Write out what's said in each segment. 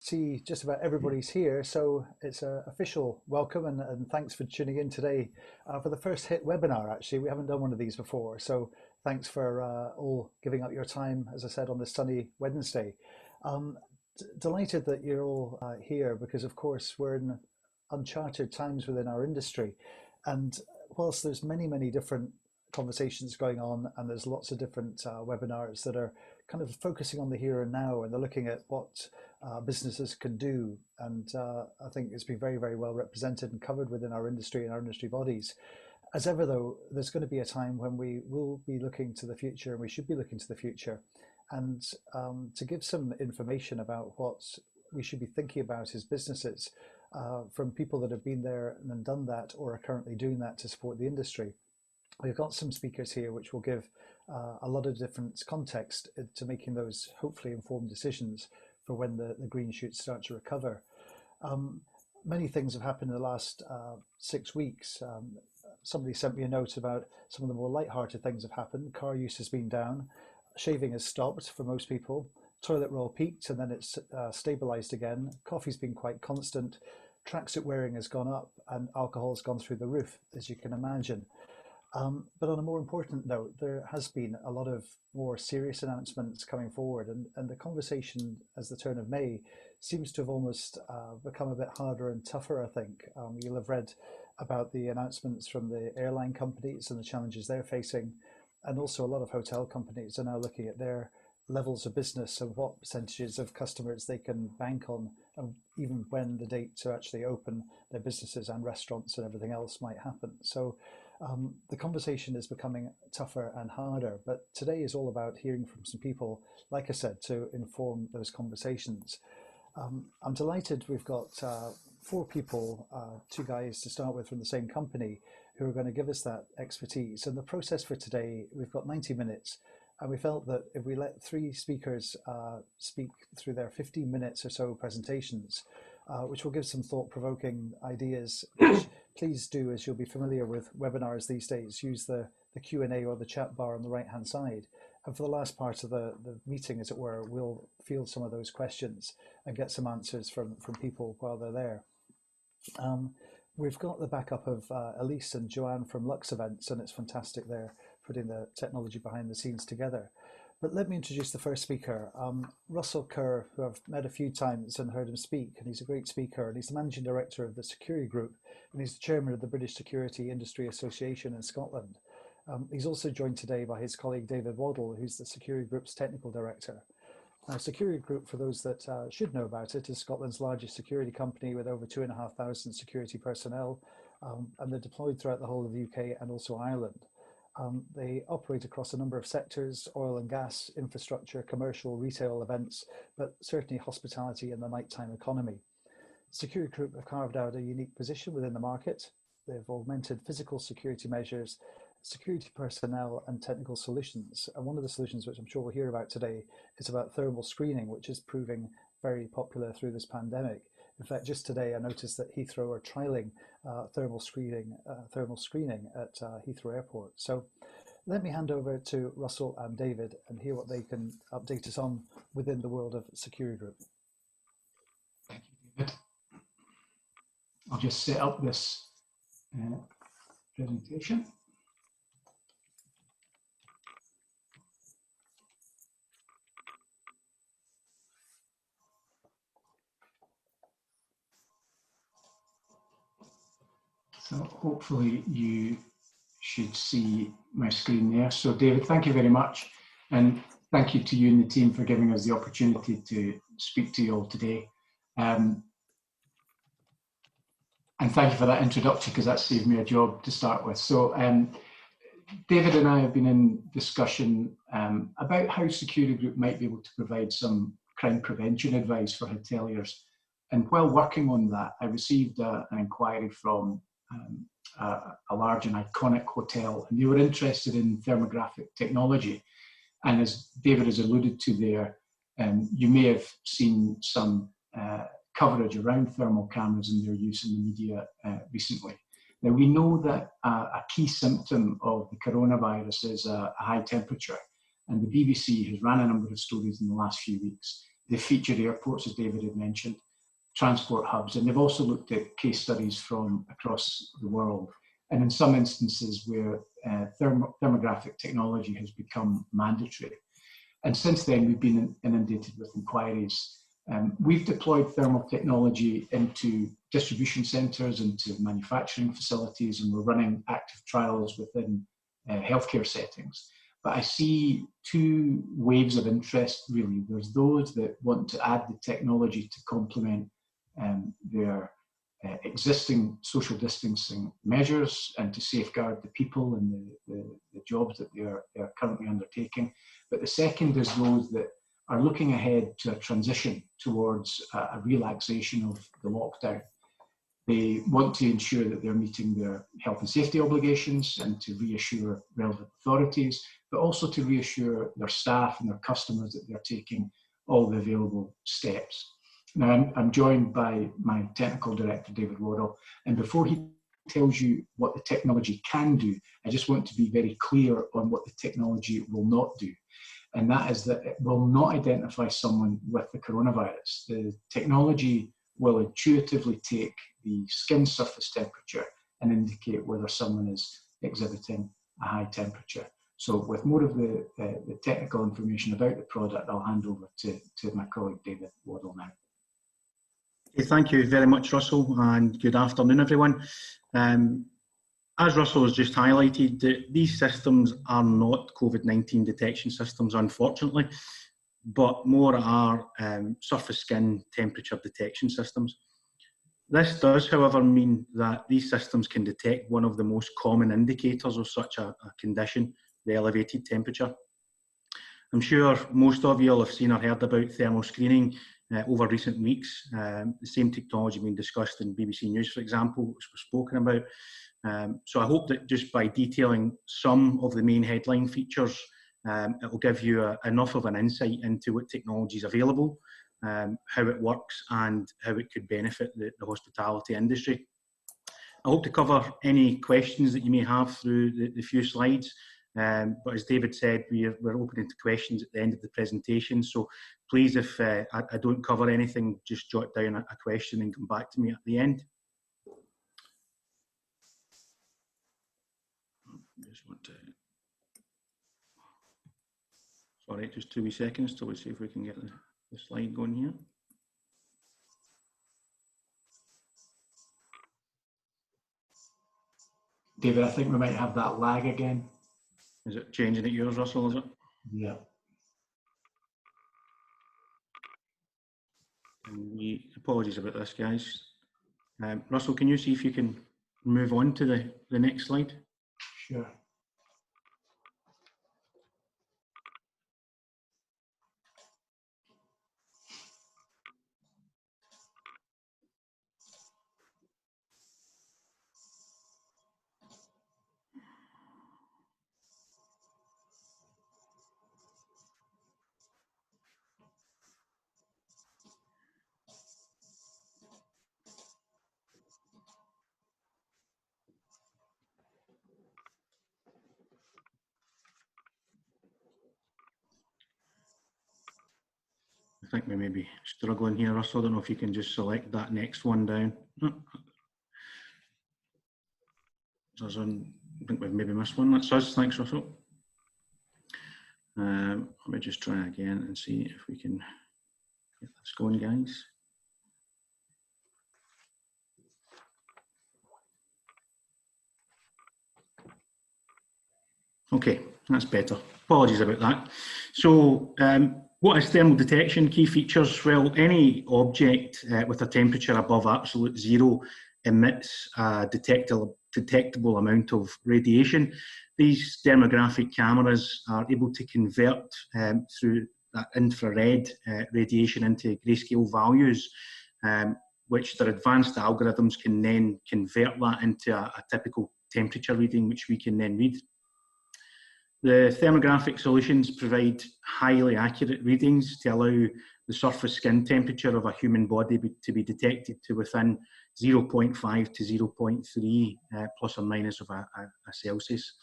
see just about everybody's here, so it's an official welcome and thanks for tuning in today for the first hit webinar. Actually, we haven't done one of these before, so thanks for all giving up your time, as I said, on this sunny Wednesday. Delighted that you're all here because, of course, we're in uncharted times within our industry, and whilst there's many different conversations going on and there's lots of different webinars that are kind of focusing on the here and now, and they're looking at what businesses can do, and I think it's been very well represented and covered within our industry and our industry bodies. As ever though, there's going to be a time when we will be looking to the future, and we should be looking to the future, and to give some information about what we should be thinking about as businesses from people that have been there and done that or are currently doing that to support the industry. We've got some speakers here which will give a lot of different context to making those hopefully informed decisions for when the green shoots start to recover. Many things have happened in the last 6 weeks. Somebody sent me a note about some of the more light-hearted things have happened. Car use has been down, shaving has stopped for most people, toilet roll peaked and then it's stabilized again, coffee's been quite constant, tracksuit wearing has gone up, and alcohol's gone through the roof, as you can imagine. But on a more important note, there has been a lot of more serious announcements coming forward, and the conversation as the turn of May seems to have almost become a bit harder and tougher, I think. You'll have read about the announcements from the airline companies and the challenges they're facing, and also a lot of hotel companies are now looking at their levels of business and what percentages of customers they can bank on, and even when the date to actually open their businesses and restaurants and everything else might happen. So the conversation is becoming tougher and harder, but today is all about hearing from some people, like I said, to inform those conversations. I'm delighted we've got 4 people, 2 guys to start with from the same company, who are going to give us that expertise. And the process for today, we've got 90 minutes, and we felt that if we let 3 speakers speak through their 15 minutes or so presentations, which will give some thought-provoking ideas, which please do, as you'll be familiar with webinars these days, use the Q&A or the chat bar on the right-hand side. And for the last part of the meeting, as it were, we'll field some of those questions and get some answers from people while they're there. We've got the backup of Elise and Joanne from Lux Events, and it's fantastic they're putting the technology behind the scenes together. But let me introduce the first speaker, Russel Kerr, who I've met a few times and heard him speak, and he's a great speaker, and he's the managing director of the Securigroup, and he's the chairman of the British Security Industry Association in Scotland. He's also joined today by his colleague David Waddell, who's the Securigroup's technical director. Now, Securigroup, for those that should know about it, is Scotland's largest security company with over 2,500 security personnel, and they're deployed throughout the whole of the UK and also Ireland. They operate across a number of sectors: oil and gas, infrastructure, commercial, retail, events, but certainly hospitality and the nighttime economy. Securigroup have carved out a unique position within the market. They've augmented physical security measures, security personnel and technical solutions. And one of the solutions, which I'm sure we'll hear about today, is about thermal screening, which is proving very popular through this pandemic. In fact, just today I noticed that Heathrow are trialling thermal screening at Heathrow Airport. So let me hand over to Russell and David and hear what they can update us on within the world of Securigroup. Thank you, David. I'll just set up this presentation. So hopefully you should see my screen there. So David, thank you very much. And thank you to you and the team for giving us the opportunity to speak to you all today. And thank you for that introduction, because that saved me a job to start with. So David and I have been in discussion about how Securigroup might be able to provide some crime prevention advice for hoteliers. And while working on that, I received an inquiry from a large and iconic hotel, and they were interested in thermographic technology. And as David has alluded to there, you may have seen some coverage around thermal cameras and their use in the media recently. Now, we know that a key symptom of the coronavirus is a high temperature, and the BBC has ran a number of stories in the last few weeks They feature airports, as David had mentioned, transport hubs, and they've also looked at case studies from across the world. And in some instances where thermographic technology has become mandatory. And since then, we've been inundated with inquiries. We've deployed thermal technology into distribution centres, into manufacturing facilities, and we're running active trials within healthcare settings. But I see two waves of interest, really. There's those that want to add the technology to complement their existing social distancing measures and to safeguard the people and the jobs that they're currently undertaking. But the second is those that are looking ahead to a transition towards a relaxation of the lockdown. They want to ensure that they're meeting their health and safety obligations and to reassure relevant authorities, but also to reassure their staff and their customers that they're taking all the available steps. Now, I'm joined by my technical director, David Waddell, and before he tells you what the technology can do, I just want to be very clear on what the technology will not do. And that is that it will not identify someone with the coronavirus. The technology will intuitively take the skin surface temperature and indicate whether someone is exhibiting a high temperature. So with more of the technical information about the product, I'll hand over to my colleague David Waddell now. Thank you very much, Russell, and good afternoon, everyone. As Russell has just highlighted, these systems are not COVID-19 detection systems, unfortunately, but more are surface skin temperature detection systems. This does, however, mean that these systems can detect one of the most common indicators of such a condition, the elevated temperature. I'm sure most of you will have seen or heard about thermal screening over recent weeks. The same technology being discussed in BBC News, for example, which was spoken about. So I hope that just by detailing some of the main headline features, it will give you enough of an insight into what technology is available, how it works, and how it could benefit the hospitality industry. I hope to cover any questions that you may have through the few slides. But as David said, we're opening to questions at the end of the presentation. So please, if I don't cover anything, just jot down a question and come back to me at the end. Sorry, just 2 seconds till we see if we can get the slide going here. David, I think we might have that lag again. Is it changing at yours, Russell, is it? Yeah. Apologies about this, guys. Russell, can you see if you can move on to the next slide? Sure. I think we may be struggling here, Russell. I don't know if you can just select that next one down. I think we've maybe missed one. That's us. Thanks, Russell. Let me just try again and see if we can get this going, guys. Okay, that's better. Apologies about that. So, what is thermal detection? Key features? Well, any object with a temperature above absolute zero emits a detectable amount of radiation. These thermographic cameras are able to convert through that infrared radiation into grayscale values, which their advanced algorithms can then convert that into a typical temperature reading, which we can then read. The thermographic solutions provide highly accurate readings to allow the surface skin temperature of a human body to be detected to within 0.5 to 0.3 plus or minus of a Celsius.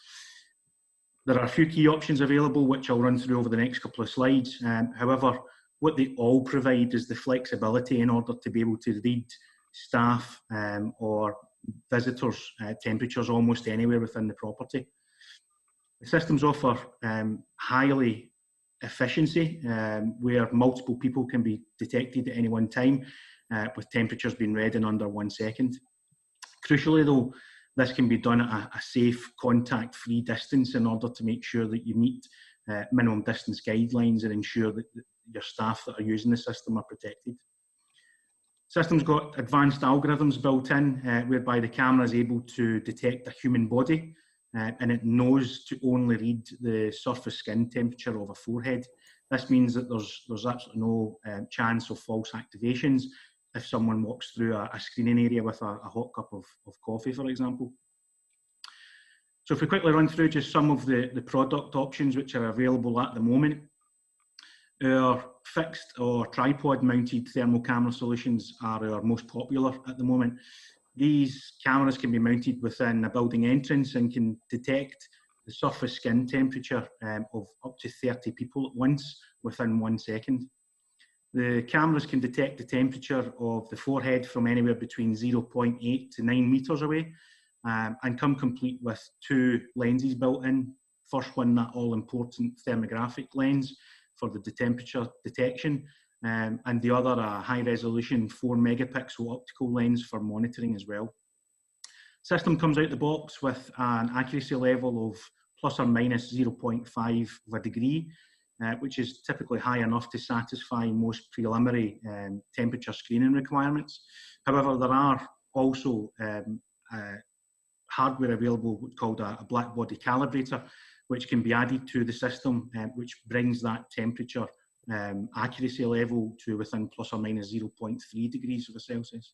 There are a few key options available, which I'll run through over the next couple of slides. However, what they all provide is the flexibility in order to be able to read staff or visitors' temperatures almost anywhere within the property. The systems offer highly efficiency, where multiple people can be detected at any one time, with temperatures being read in under 1 second. Crucially though, this can be done at a safe, contact-free distance in order to make sure that you meet minimum distance guidelines and ensure that your staff that are using the system are protected. System's got advanced algorithms built in, whereby the camera is able to detect a human body, and it knows to only read the surface skin temperature of a forehead. This means that there's absolutely no chance of false activations if someone walks through a screening area with a hot cup of coffee, for example. So if we quickly run through just some of the product options which are available at the moment. Our fixed or tripod mounted thermal camera solutions are our most popular at the moment. These cameras can be mounted within a building entrance and can detect the surface skin temperature of up to 30 people at once within 1 second. The cameras can detect the temperature of the forehead from anywhere between 0.8 to 9 meters away, and come complete with 2 lenses built in. First one, that all-important thermographic lens for the temperature detection, and the other, a high-resolution 4 megapixel optical lens for monitoring as well. System comes out the box with an accuracy level of plus or minus 0.5 of a degree, which is typically high enough to satisfy most preliminary temperature screening requirements. However, there are also hardware available called a black body calibrator, which can be added to the system, which brings that temperature accuracy level to within plus or minus 0.3 degrees Celsius.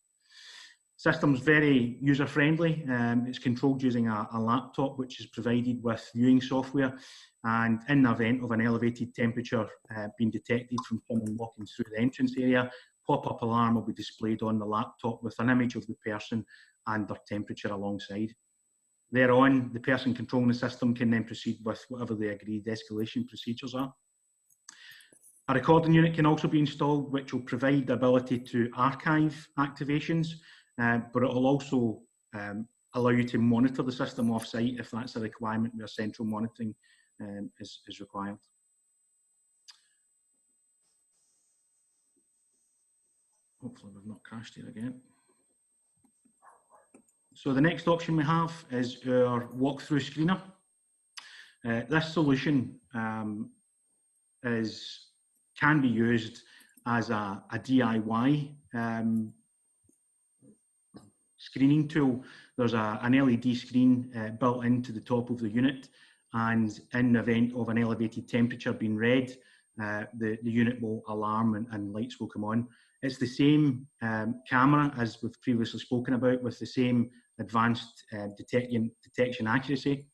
System's very user-friendly. It's controlled using a laptop, which is provided with viewing software, and in the event of an elevated temperature being detected from someone walking through the entrance area, pop-up alarm will be displayed on the laptop with an image of the person and their temperature alongside. Thereon, the person controlling the system can then proceed with whatever the agreed escalation procedures are. A recording unit can also be installed, which will provide the ability to archive activations, but it will also allow you to monitor the system off-site if that's a requirement where central monitoring is required. Hopefully we've not crashed here again. So the next option we have is our walkthrough screener. This solution can be used as a DIY screening tool. There's an LED screen built into the top of the unit, and in the event of an elevated temperature being read, the unit will alarm and lights will come on. It's the same camera as we've previously spoken about, with the same advanced detection accuracy.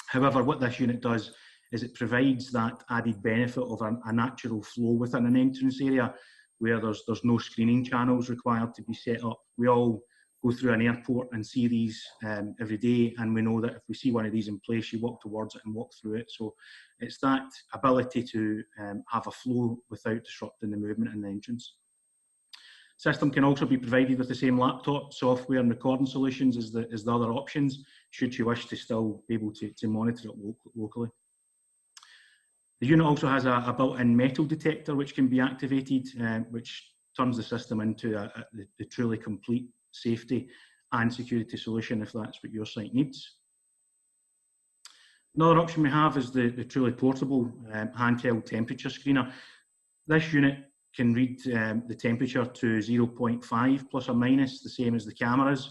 However, what this unit does is it provides that added benefit of a natural flow within an entrance area where there's no screening channels required to be set up. We all go through an airport and see these every day, and we know that if we see one of these in place, you walk towards it and walk through it. So it's that ability to have a flow without disrupting the movement in the entrance. System can also be provided with the same laptop, software and recording solutions as the other options, should you wish to still be able to monitor it locally. The unit also has a built-in metal detector which can be activated, which turns the system into the truly complete safety and security solution if that's what your site needs. Another option we have is the truly portable handheld temperature screener. This unit can read the temperature to 0.5 plus or minus, the same as the cameras,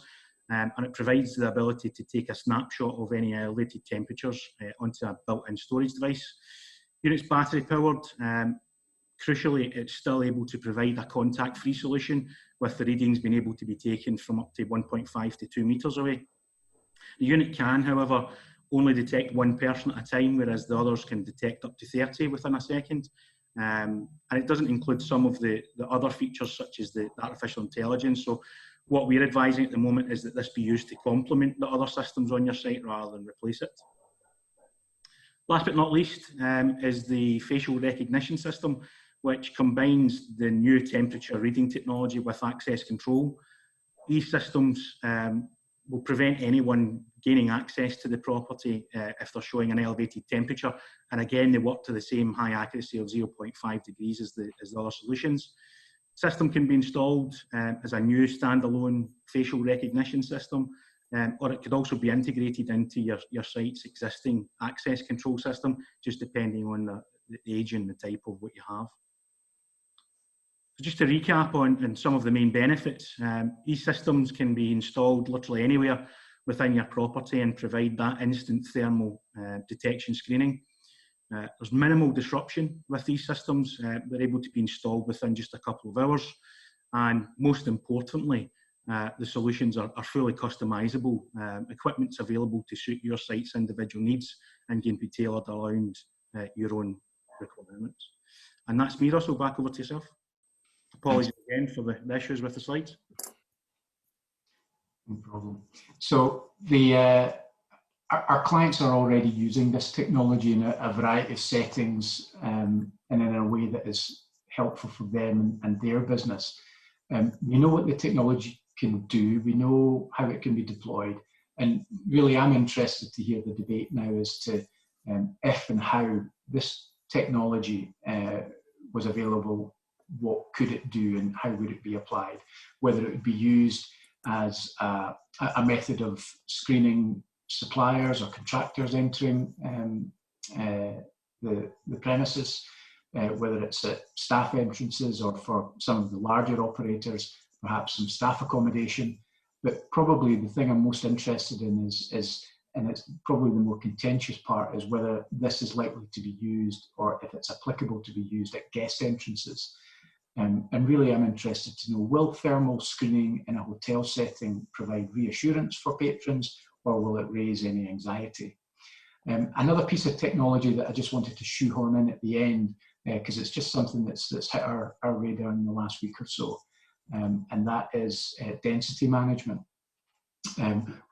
and it provides the ability to take a snapshot of any elevated temperatures onto a built-in storage device. Unit's battery powered. Crucially, it's still able to provide a contact-free solution, with the readings being able to be taken from up to 1.5 to 2 meters away. The unit can, however, only detect one person at a time, whereas the others can detect up to 30 within a second. And it doesn't include some of the other features such as the artificial intelligence. So what we're advising at the moment is that this be used to complement the other systems on your site rather than replace it. Last but not least is the facial recognition system. which combines the new temperature reading technology with access control. These systems will prevent anyone gaining access to the property if they're showing an elevated temperature. And again, they work to the same high accuracy of 0.5 degrees as the other solutions. System can be installed as a new standalone facial recognition system, or it could also be integrated into your site's existing access control system, just depending on the age and the type of what you have. So just to recap on some of the main benefits, these systems can be installed literally anywhere within your property and provide that instant thermal detection screening. There's minimal disruption with these systems. They're able to be installed within just a couple of hours. And most importantly, the solutions are fully customizable. Equipment's available to suit your site's individual needs and can be tailored around your own requirements. And that's me, Russell. Back over to yourself. Apologies again for the issues with the slides. No problem. So our clients are already using this technology in a variety of settings and in a way that is helpful for them and their business. We know what the technology can do, we know how it can be deployed, and really I'm interested to hear the debate now as to if and how this technology was available, what could it do and how would it be applied, whether it would be used as a method of screening suppliers or contractors entering the premises, whether it's at staff entrances or for some of the larger operators, perhaps some staff accommodation. But probably the thing I'm most interested in is and it's probably the more contentious part, is whether this is likely to be used or if it's applicable to be used at guest entrances. And really I'm interested to know, will thermal screening in a hotel setting provide reassurance for patrons, or will it raise any anxiety? Another piece of technology that I just wanted to shoehorn in at the end, because it's just something that's hit our radar in the last week or so, and that is density management.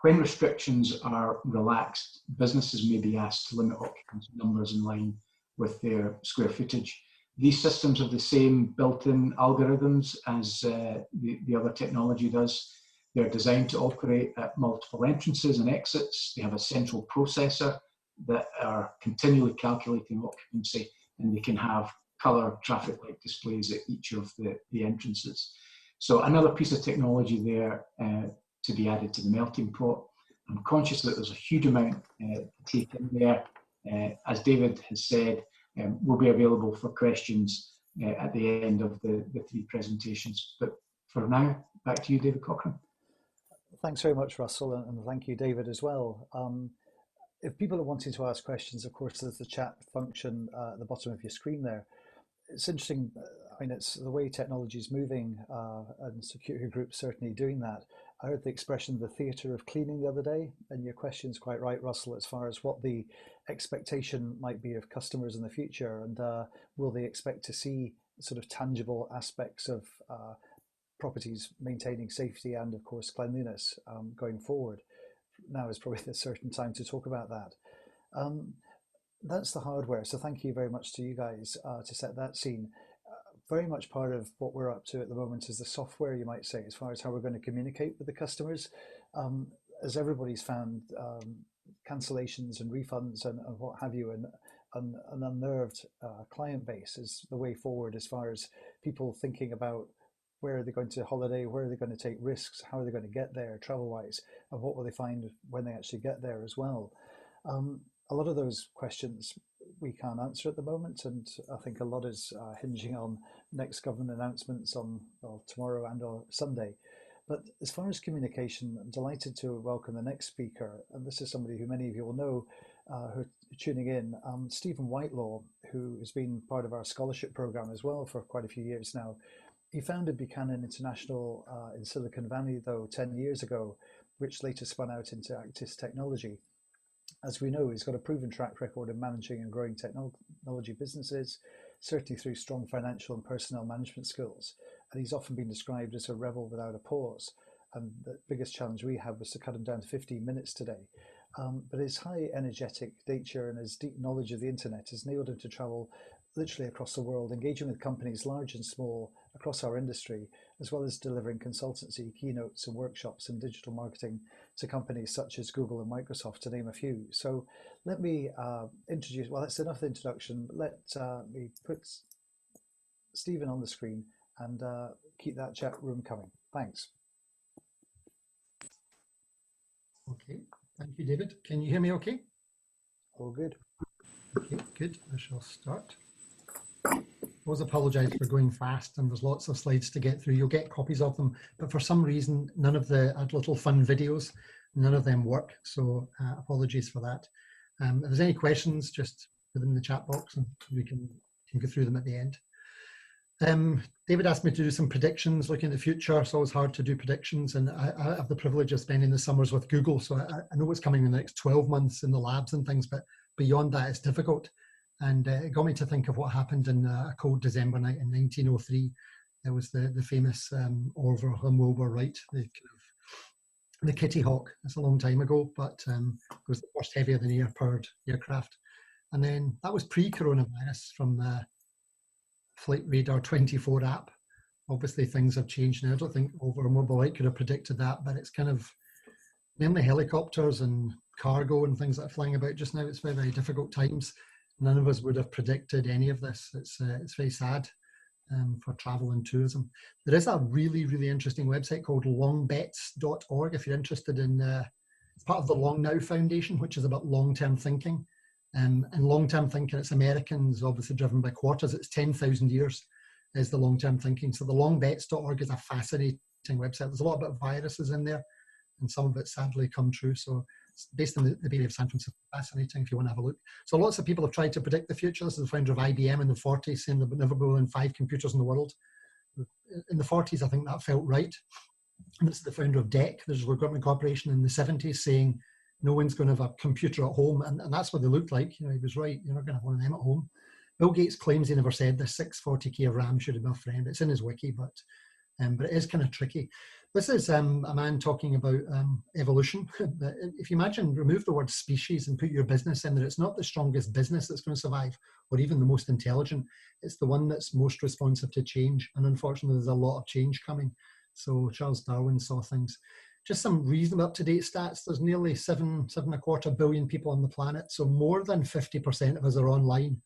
When restrictions are relaxed, businesses may be asked to limit occupancy numbers in line with their square footage. These systems have the same built-in algorithms as the other technology does. They're designed to operate at multiple entrances and exits. They have a central processor that are continually calculating occupancy, and they can have colour traffic light displays at each of the entrances. So another piece of technology there to be added to the melting pot. I'm conscious that there's a huge amount to take in there. As David has said, will be available for questions at the end of the three presentations. But for now, back to you, David Cochrane. Thanks very much, Russell, and thank you, David, as well. If people are wanting to ask questions, of course, there's the chat function at the bottom of your screen there. It's interesting, I mean, it's the way technology is moving, and Securigroup certainly doing that. I heard the expression, the theatre of cleaning, the other day, and your question's quite right, Russell, as far as what the expectation might be of customers in the future, and will they expect to see sort of tangible aspects of properties maintaining safety and, of course, cleanliness going forward. Now is probably the certain time to talk about that. That's the hardware, so thank you very much to you guys to set that scene. Very much part of what we're up to at the moment is the software, you might say, as far as how we're going to communicate with the customers. As everybody's found, cancellations and refunds and what have you, and an unnerved client base is the way forward as far as people thinking about where are they going to holiday, where are they going to take risks, how are they going to get there travel-wise, and what will they find when they actually get there as well. A lot of those questions we can't answer at the moment, and I think a lot is hinging on next government announcements on tomorrow and on Sunday. But as far as communication, I'm delighted to welcome the next speaker, and this is somebody who many of you will know who are tuning in, Stephen Whitelaw, who has been part of our scholarship program as well for quite a few years now. He founded Buchanan International in Silicon Valley, though, 10 years ago, which later spun out into Actis Technology. As we know, he's got a proven track record in managing and growing technology businesses, certainly through strong financial and personnel management skills. And he's often been described as a rebel without a pause. And the biggest challenge we had was to cut him down to 15 minutes today. But his high energetic nature and his deep knowledge of the internet has enabled him to travel literally across the world, engaging with companies large and small across our industry, as well as delivering consultancy, keynotes and workshops in digital marketing to companies such as Google and Microsoft, to name a few. So let me introduce, well, that's enough introduction. Let me put Stephen on the screen and keep that chat room coming. Thanks. Okay, thank you, David. Can you hear me okay? All good. Okay, good. I shall start. I always apologise for going fast, and there's lots of slides to get through. You'll get copies of them, but for some reason, none of the little fun videos, none of them work. So apologies for that. If there's any questions, just put them in the chat box and we can go through them at the end. David asked me to do some predictions looking at the future. It's always hard to do predictions, and I have the privilege of spending the summers with Google, so I know what's coming in the next 12 months in the labs and things, but beyond that it's difficult. And it got me to think of what happened in a cold December night in 1903. It was the famous Orville and Wilbur Wright, the Kitty Hawk. It's a long time ago, but it was the first heavier-than-air powered aircraft. And then that was pre-coronavirus from the Flight Radar 24 app. Obviously things have changed now. I don't think Orville and Wilbur Wright could have predicted that, but it's kind of mainly helicopters and cargo and things that are flying about just now. It's very, very difficult times. None of us would have predicted any of this. It's very sad for travel and tourism. There is a really, really interesting website called longbets.org if you're interested in, it's part of the Long Now Foundation, which is about long-term thinking. And long-term thinking, it's Americans, obviously driven by quarters. It's 10,000 years is the long-term thinking. So the longbets.org is a fascinating website. There's a lot about viruses in there, and some of it sadly come true. So it's based in the Bay Area of San Francisco. Fascinating if you want to have a look. So lots of people have tried to predict the future. This is the founder of IBM in the 40s, saying there would never be more than 5 computers in the world. In the 40s, I think that felt right. And this is the founder of DEC, the Digital Equipment Corporation, in the 70s, saying no one's going to have a computer at home. And that's what they looked like. You know, he was right. You're not going to have one of them at home. Bill Gates claims he never said this. 640K of RAM should have been a friend. It's in his wiki, but it is kind of tricky. This is a man talking about evolution. If you imagine, remove the word species and put your business in there, it's not the strongest business that's going to survive, or even the most intelligent. It's the one that's most responsive to change. And unfortunately, there's a lot of change coming. So Charles Darwin saw things. Just some reasonable up-to-date stats. There's nearly 7.25 billion people on the planet. So more than 50% of us are online.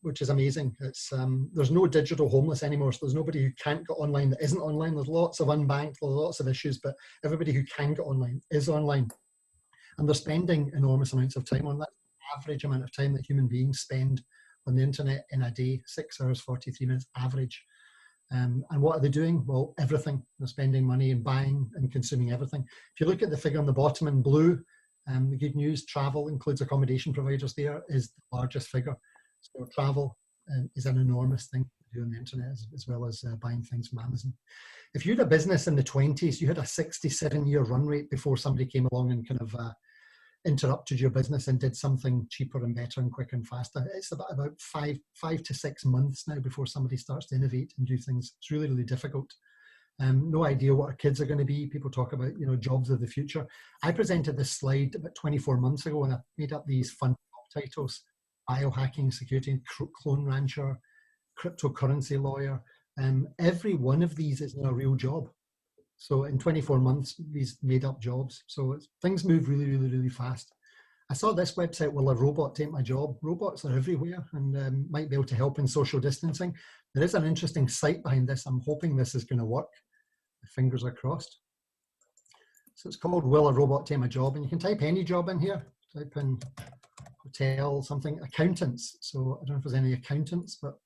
Which is amazing. It's there's no digital homeless anymore, so there's nobody who can't get online that isn't online. There's lots of unbanked, there's lots of issues, but everybody who can get online is online, and they're spending enormous amounts of time on that. Average amount of time that human beings spend on the internet in a day, 6 hours 43 minutes average. And what are they doing? Well, everything. They're spending money and buying and consuming everything. If you look at the figure on the bottom in blue, the good news, travel includes accommodation providers there, is the largest figure. So travel is an enormous thing to do on the internet, as well as buying things from Amazon. If you had a business in the 20s, you had a 67-year run rate before somebody came along and kind of interrupted your business and did something cheaper and better and quicker and faster. It's about five to 6 months now before somebody starts to innovate and do things. It's really, really difficult. No idea what our kids are going to be. People talk about, you know, jobs of the future. I presented this slide about 24 months ago, and I made up these fun titles: biohacking, security, clone rancher, cryptocurrency lawyer. Every one of these is a real job. So in 24 months, these made up jobs. So things move really, really, really fast. I saw this website, will a robot take my job? Robots are everywhere and might be able to help in social distancing. There is an interesting site behind this. I'm hoping this is going to work. The fingers are crossed. So it's called Will a Robot Take My Job? And you can type any job in here. Type in hotel, something, accountants. So I don't know if there's any accountants, but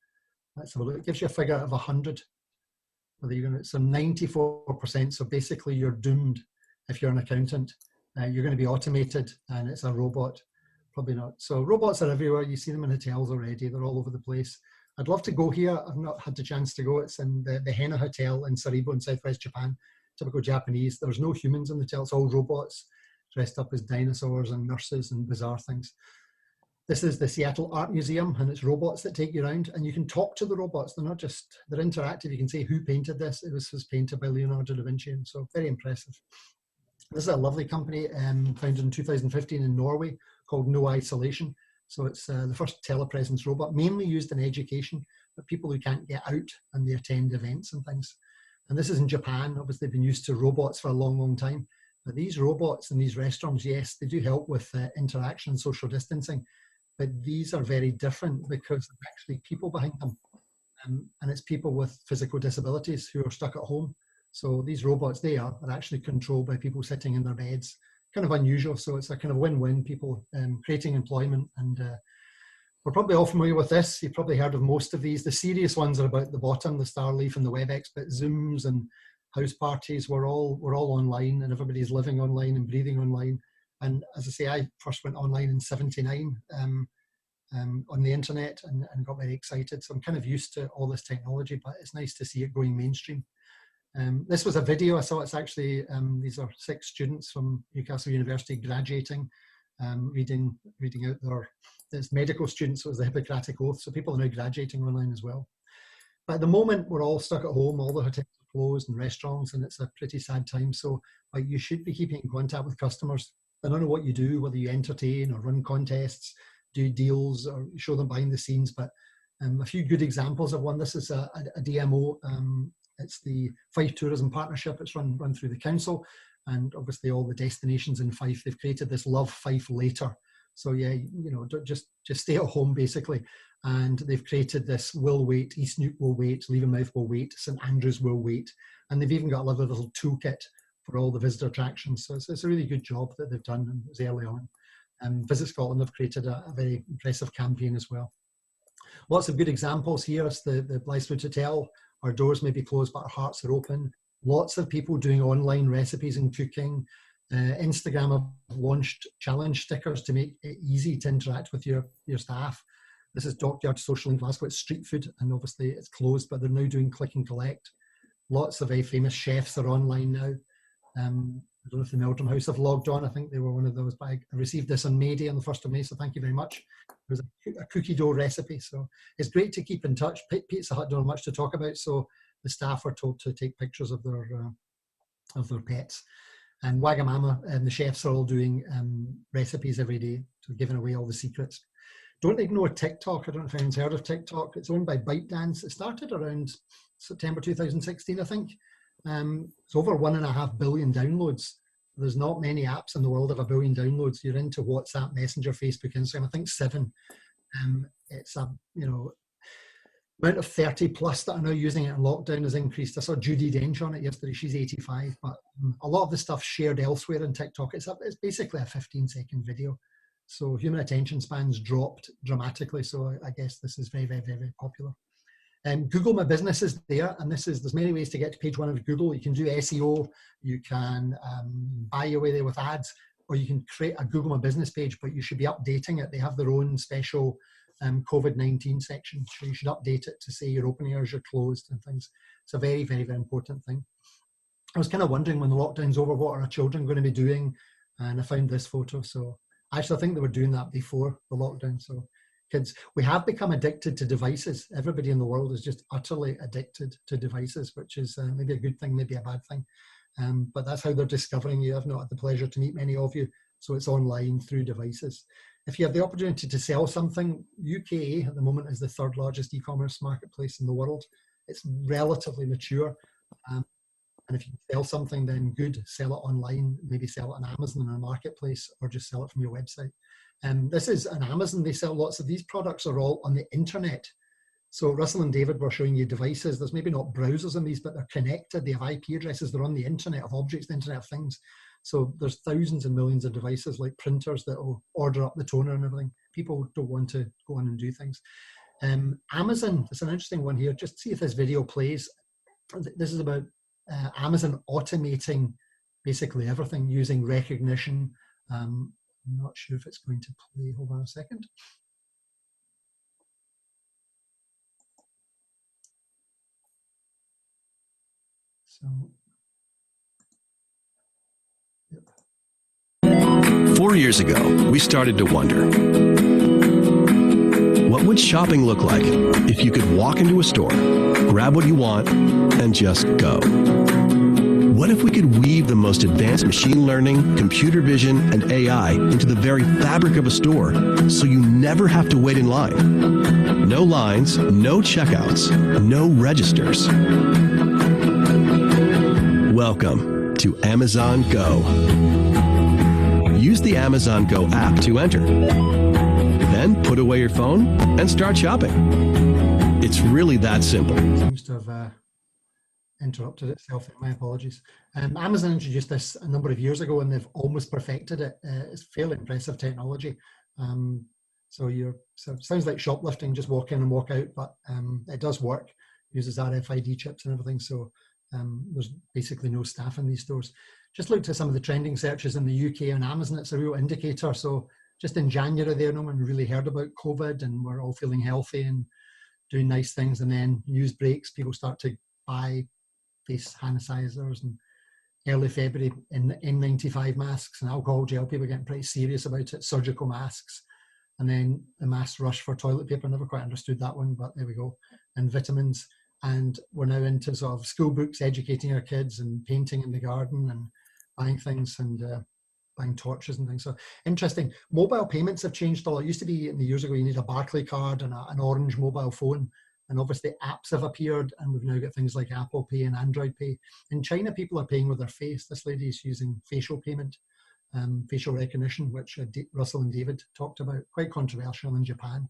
let's have a look. It gives you a figure of 100. Whether you're going to, so 94%. So basically you're doomed if you're an accountant. You're going to be automated and it's a robot. Probably not. So robots are everywhere. You see them in hotels already. They're all over the place. I'd love to go here. I've not had the chance to go. It's in the Hena Hotel in Saribo in Southwest Japan. Typical Japanese. There's no humans in the hotel. It's all robots dressed up as dinosaurs and nurses and bizarre things. This is the Seattle Art Museum, and it's robots that take you around, and you can talk to the robots. They're not just, they're interactive. You can say who painted this. It was painted by Leonardo da Vinci, and so very impressive. This is a lovely company founded in 2015 in Norway called No Isolation. So it's the first telepresence robot, mainly used in education, but people who can't get out and they attend events and things. And this is in Japan. Obviously, they've been used to robots for a long, long time. But these robots in these restaurants, yes, they do help with interaction and social distancing, but these are very different because there's actually people behind them. And it's people with physical disabilities who are stuck at home. So these robots there are actually controlled by people sitting in their beds. Kind of unusual. So it's a kind of win-win, people creating employment. And we're probably all familiar with this. You've probably heard of most of these. The serious ones are about the bottom, the Starleaf and the WebEx, but Zooms and house parties, we're all online, and everybody's living online and breathing online. And as I say, I first went online in '79 on the internet and got very excited. So I'm kind of used to all this technology, but it's nice to see it going mainstream. This was a video I saw. It's actually, these are 6 students from Newcastle University graduating, reading out there's medical students, so it was the Hippocratic Oath. So people are now graduating online as well. But at the moment, we're all stuck at home. All the hotels are closed and restaurants, and it's a pretty sad time. So like, you should be keeping in contact with customers. I don't know what you do, whether you entertain or run contests, do deals or show them behind the scenes, but a few good examples of one. This is a DMO. It's the Fife Tourism Partnership. It's run through the council, and obviously all the destinations in Fife. They've created this Love Fife Later. So yeah, you know, just stay at home basically. And they've created this will wait, East Neuk will wait, Levenmouth will wait, St Andrews will wait, and they've even got a little toolkit for all the visitor attractions. So it's a really good job that they've done, and it was early on. Visit Scotland have created a very impressive campaign as well. Lots of good examples here. It's the Blythswood Hotel. Our doors may be closed, but our hearts are open. Lots of people doing online recipes and cooking. Instagram have launched challenge stickers to make it easy to interact with your staff. This is Dockyard Social in Glasgow. It's street food, and obviously it's closed, but they're now doing click and collect. Lots of very famous chefs are online now. I don't know if the Meldrum House have logged on. I think they were one of those, but I received this on May Day, on the 1st of May, so thank you very much. It was a cookie dough recipe, so it's great to keep in touch. Pizza Hut don't have much to talk about, so the staff are told to take pictures of their pets. And Wagamama and the chefs are all doing recipes every day, so giving away all the secrets. Don't ignore TikTok. I don't know if anyone's heard of TikTok. It's owned by ByteDance. It started around September 2016, I think. It's over 1.5 billion downloads. There's not many apps in the world that have 1 billion downloads. You're into WhatsApp, Messenger, Facebook, Instagram. I think 7. It's a, you know, amount of 30 plus that are now using it in lockdown has increased. I saw Judi Dench on it yesterday. She's 85, but a lot of the stuff shared elsewhere in TikTok. It's basically a 15-second video. So human attention spans dropped dramatically. So I guess this is very, very, very, very popular. Google My Business is there, and there's many ways to get to page 1 of Google. You can do SEO, you can buy your way there with ads, or you can create a Google My Business page, but you should be updating it. They have their own special COVID-19 section, so you should update it to say your opening hours are closed and things. It's a very, very, very important thing. I was kind of wondering when the lockdown's over, what are our children going to be doing? And I found this photo. So actually, I think they were doing that before the lockdown. So kids, we have become addicted to devices. Everybody in the world is just utterly addicted to devices, which is maybe a good thing, maybe a bad thing. But that's how they're discovering you. I've not had the pleasure to meet many of you. So it's online through devices. If you have the opportunity to sell something, UK at the moment is the 3rd largest e-commerce marketplace in the world. It's relatively mature. And if you sell something, then good, sell it online, maybe sell it on Amazon or a marketplace, or just sell it from your website. This is on Amazon. They sell lots of these products are all on the internet. So Russell and David were showing you devices. There's maybe not browsers on these, but they're connected. They have IP addresses. They're on the internet of objects, the internet of things. So there's thousands and millions of devices like printers that will order up the toner and everything. People don't want to go on and do things. Amazon, it's an interesting one here. Just see if this video plays. This is about Amazon automating basically everything using recognition. I'm not sure if it's going to play. Hold on a second. So, yep. 4 years ago, we started to wonder, what would shopping look like if you could walk into a store, grab what you want, and just go? What if we could weave the most advanced machine learning, computer vision, and AI into the very fabric of a store, so you never have to wait in line. No lines, no checkouts, no registers. Welcome to Amazon Go. Use the Amazon Go app to enter. Then put away your phone and start shopping. It's really that simple. Seems to have interrupted itself. My apologies. Amazon introduced this a number of years ago, and they've almost perfected it. It's fairly impressive technology. So it sounds like shoplifting, just walk in and walk out, but it does work. Uses RFID chips and everything. So there's basically no staff in these stores. Just looked at some of the trending searches in the UK on Amazon. It's a real indicator. So just in January there, no one really heard about COVID, and we're all feeling healthy and doing nice things. And then news breaks, people start to buy face sanitizers, and early February in N95 masks and alcohol gel. People are getting pretty serious about it. Surgical masks, and then the mass rush for toilet paper. Never quite understood that one, but there we go. And vitamins. And we're now into sort of school books, educating our kids, and painting in the garden, and buying things, and buying torches and things. So interesting. Mobile payments have changed a lot. It used to be in the years ago, you need a Barclay card and an orange mobile phone. And obviously apps have appeared, and we've now got things like Apple Pay and Android Pay. In China, people are paying with their face. This lady is using facial payment, facial recognition, which Russell and David talked about. Quite controversial in Japan.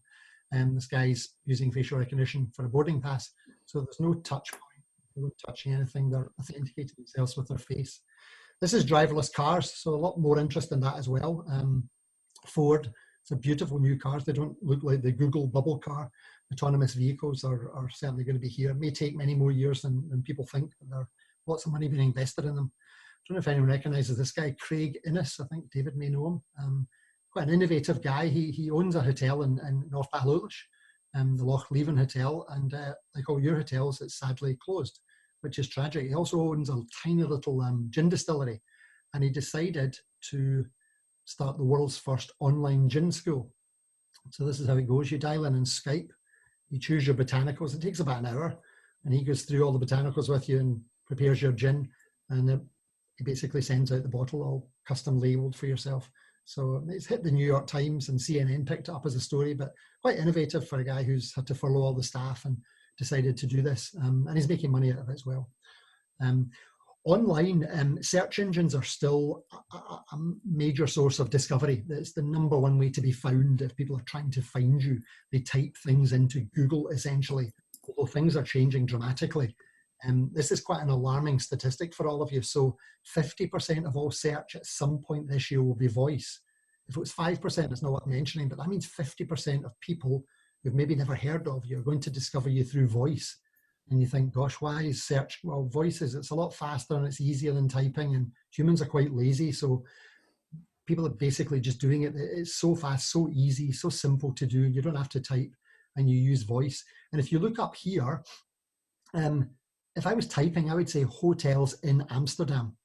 This guy's using facial recognition for a boarding pass. So there's no touch point. They're not touching anything. They're authenticating themselves with their face. This is driverless cars, so a lot more interest in that as well. Ford, it's a beautiful new cars. They don't look like the Google bubble car. Autonomous vehicles are certainly going to be here. It may take many more years than people think, but there's lots of money being invested in them. I don't know if anyone recognises this guy, Craig Innes. I think David may know him. Quite an innovative guy. He owns a hotel in North Ballylush, the Loch Leven Hotel, and like all your hotels, it's sadly closed, which is tragic. He also owns a tiny little gin distillery, and he decided to start the world's first online gin school. So this is how it goes. You dial in Skype, you choose your botanicals. It takes about an hour, and he goes through all the botanicals with you and prepares your gin, and he basically sends out the bottle all custom labeled for yourself. So it's hit the New York Times, and CNN picked it up as a story, but quite innovative for a guy who's had to furlough all the staff and decided to do this, and he's making money out of it as well. Online, search engines are still a major source of discovery. It's the number one way to be found. If people are trying to find you, they type things into Google, essentially, although things are changing dramatically. This is quite an alarming statistic for all of you. So 50% of all search at some point this year will be voice. If it was 5%, it's not worth mentioning, but that means 50% of people who've maybe never heard of you are going to discover you through voice. And you think, gosh, why is search? Well, voices, it's a lot faster and it's easier than typing, and humans are quite lazy. So people are basically just doing it. It's so fast, so easy, so simple to do. You don't have to type, and you use voice. And if you look up here, if I was typing, I would say hotels in Amsterdam.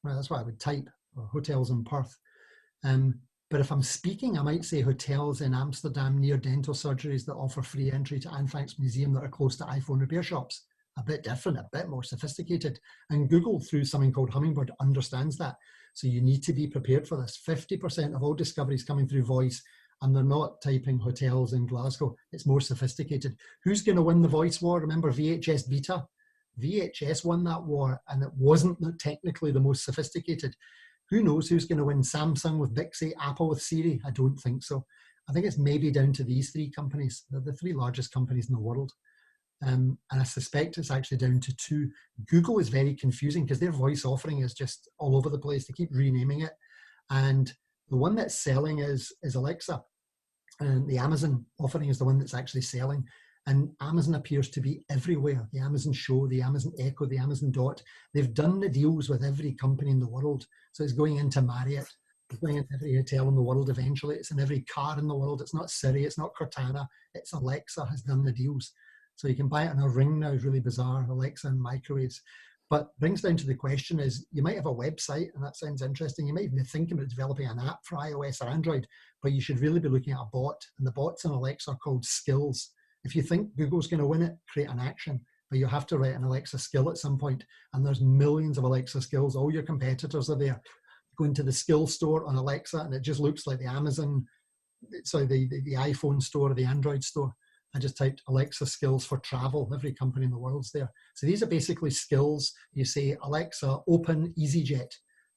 Well, that's what I would type, or hotels in Perth. But if I'm speaking, I might say hotels in Amsterdam near dental surgeries that offer free entry to Anne Frank's museum that are close to iPhone repair shops. A bit different, a bit more sophisticated. And Google, through something called Hummingbird, understands that. So you need to be prepared for this. 50% of all discoveries coming through voice, and they're not typing hotels in Glasgow. It's more sophisticated. Who's going to win the voice war? Remember VHS Beta? VHS won that war, and it wasn't technically the most sophisticated. Who knows who's going to win? Samsung with Bixby, Apple with Siri? I don't think so. I think it's maybe down to these three companies. They're the three largest companies in the world. And I suspect it's actually down to two. Google is very confusing because their voice offering is just all over the place. They keep renaming it. And the one that's selling is Alexa. And the Amazon offering is the one that's actually selling. And Amazon appears to be everywhere. The Amazon Show, the Amazon Echo, the Amazon Dot. They've done the deals with every company in the world. So it's going into Marriott. It's going into every hotel in the world eventually. It's in every car in the world. It's not Siri. It's not Cortana. It's Alexa has done the deals. So you can buy it on a Ring now. It's really bizarre. Alexa and microwaves. But brings down to the question is, you might have a website, and that sounds interesting. You might even be thinking about developing an app for iOS or Android, but you should really be looking at a bot. And the bots in Alexa are called skills. If you think Google's going to win it, create an action. but you have to write an Alexa skill at some point, and there's millions of Alexa skills. All your competitors are there. Go into the skill store on Alexa, and it just looks like the Amazon, sorry, the iPhone store or the Android store. I just typed Alexa skills for travel. Every company in the world's there. So these are basically skills. You say, Alexa, open EasyJet.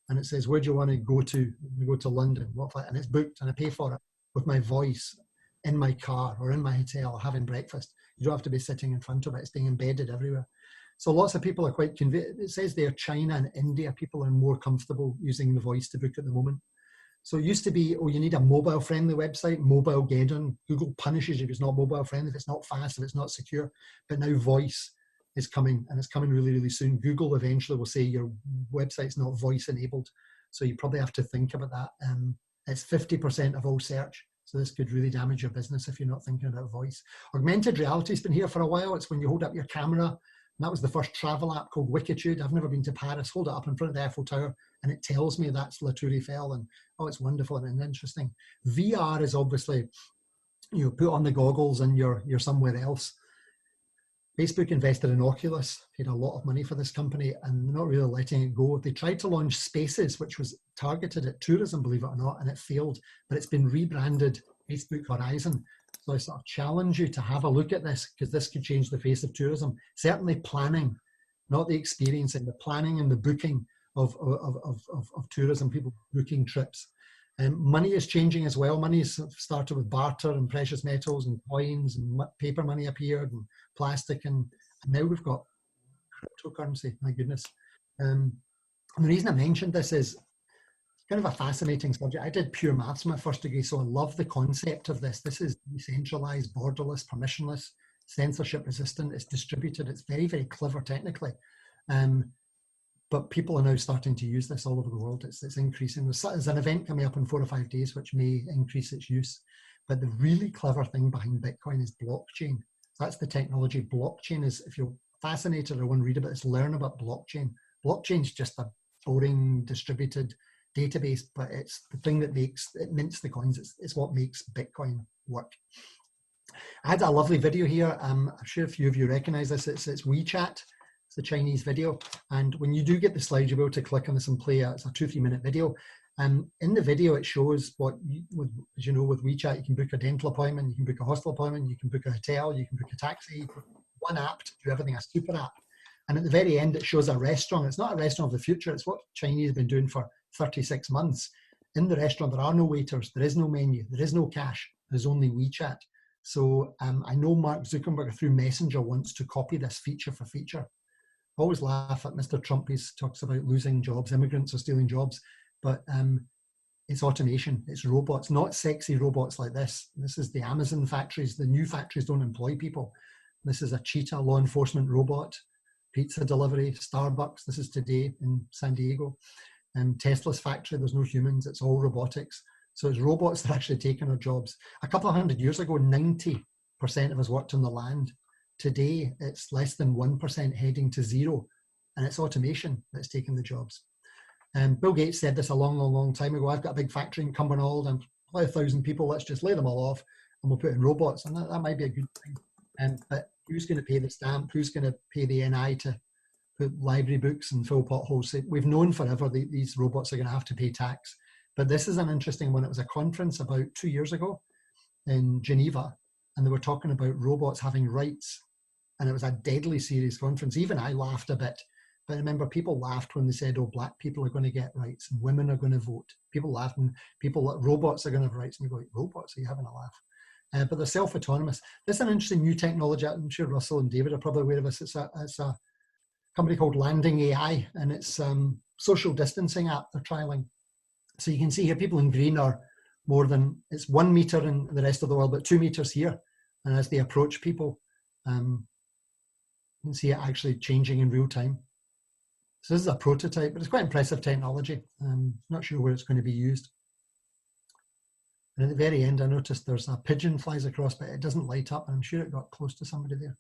And it says, where do you want to go to? We go to London. And it's booked, and I pay for it with my voice in my car or in my hotel or having breakfast. You don't have to be sitting in front of it. It's being embedded everywhere. So lots of people are quite convinced. It says there, China and India, people are more comfortable using the voice to book at the moment. So it used to be, oh, you need a mobile-friendly website, mobile-geddon. Google punishes you if it's not mobile-friendly, if it's not fast, if it's not secure. But now voice is coming, and it's coming really, really soon. Google eventually will say your website's not voice-enabled. So you probably have to think about that. It's 50% of all search. So this could really damage your business if you're not thinking about voice. Augmented reality has been here for a while. It's when you hold up your camera. And that was the first travel app called Wikitude. I've never been to Paris. Hold it up in front of the Eiffel Tower, and it tells me that's La Tour Eiffel. And oh, it's wonderful and interesting. VR is obviously, you put on the goggles and you're somewhere else. Facebook invested in Oculus, paid a lot of money for this company, and they're not really letting it go. They tried to launch Spaces, which was targeted at tourism, believe it or not, and it failed. But it's been rebranded Facebook Horizon. So I sort of challenge you to have a look at this, because this could change the face of tourism. Certainly planning, not the experiencing, the planning and the booking of tourism, people booking trips. Money is changing as well. Money has started with barter and precious metals and coins, and paper money appeared, and plastic, and now we've got cryptocurrency, my goodness. And the reason I mentioned this is kind of a fascinating subject. I did pure maths in my first degree, so I love the concept of this. This is decentralized, borderless, permissionless, censorship resistant. It's distributed. It's very, very clever technically. But people are now starting to use this all over the world. It's increasing. There's an event coming up in 4 or 5 days which may increase its use. But the really clever thing behind Bitcoin is blockchain. That's the technology. Blockchain is, if you're fascinated or want to read about this, learn about blockchain. Blockchain is just a boring distributed database, but it's the thing that mints the coins. It's what makes Bitcoin work. I had a lovely video here. I'm sure a few of you recognize this. It's WeChat. It's a Chinese video. And when you do get the slides, you'll be able to click on this and play it's a 2-3 minute video. And in the video, it shows what, as you know, with WeChat, you can book a dental appointment, you can book a hospital appointment, you can book a hotel, you can book a taxi. One app to do everything, a super app. And at the very end, it shows a restaurant. It's not a restaurant of the future. It's what Chinese have been doing for 36 months. In the restaurant, there are no waiters. There is no menu. There is no cash. There's only WeChat. So I know Mark Zuckerberg through Messenger wants to copy this feature for feature. I always laugh at Mr. Trump. He talks about losing jobs. Immigrants are stealing jobs. But it's automation. It's robots, not sexy robots like this. This is the Amazon factories. The new factories don't employ people. This is a cheetah law enforcement robot, pizza delivery, Starbucks. This is today in San Diego. Tesla's factory, there's no humans. It's all robotics. So it's robots that are actually taking our jobs. A couple of 100 years ago, 90% of us worked on the land. Today, it's less than 1% heading to 0. And it's automation that's taking the jobs. Bill Gates said this a long, long, long time ago. I've got a big factory in Cumbernauld and 1,000 people. Let's just lay them all off and we'll put in robots. And that might be a good thing. But who's going to pay the stamp? Who's going to pay the NI to put library books and fill potholes? We've known forever these robots are going to have to pay tax. But this is an interesting one. It was a conference about 2 years ago in Geneva, and they were talking about robots having rights. And it was a deadly serious conference. Even I laughed a bit. But remember, people laughed when they said, oh, black people are going to get rights and women are going to vote. People laughed, and robots are going to have rights. And you go, robots, are you having a laugh? But they're self-autonomous. This is an interesting new technology. I'm sure Russell and David are probably aware of this. It's a company called Landing AI, and it's social distancing app they're trialing. So you can see here, people in green are more than, it's 1 meter in the rest of the world, but 2 meters here. And as they approach people, you can see it actually changing in real time. So this is a prototype, but it's quite impressive technology. I'm not sure where it's going to be used. And at the very end, I noticed there's a pigeon flies across, but it doesn't light up. And I'm sure it got close to somebody there.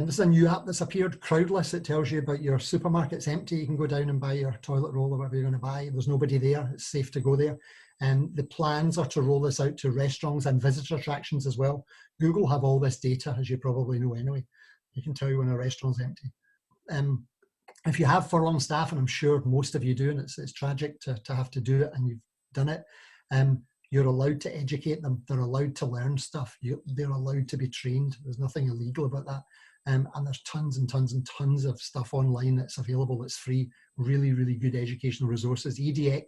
This is a new app that's appeared, Crowdless. It tells you about your supermarket's empty. You can go down and buy your toilet roll or whatever you're going to buy. There's nobody there. It's safe to go there. The plans are to roll this out to restaurants and visitor attractions as well. Google have all this data, as you probably know anyway. You can tell you when a restaurant's empty. If you have furlong staff, and I'm sure most of you do, and it's tragic to have to do it, and you've done it, you're allowed to educate them. They're allowed to learn stuff. They're allowed to be trained. There's nothing illegal about that. And there's tons and tons and tons of stuff online that's available, that's free, really, really good educational resources. EDX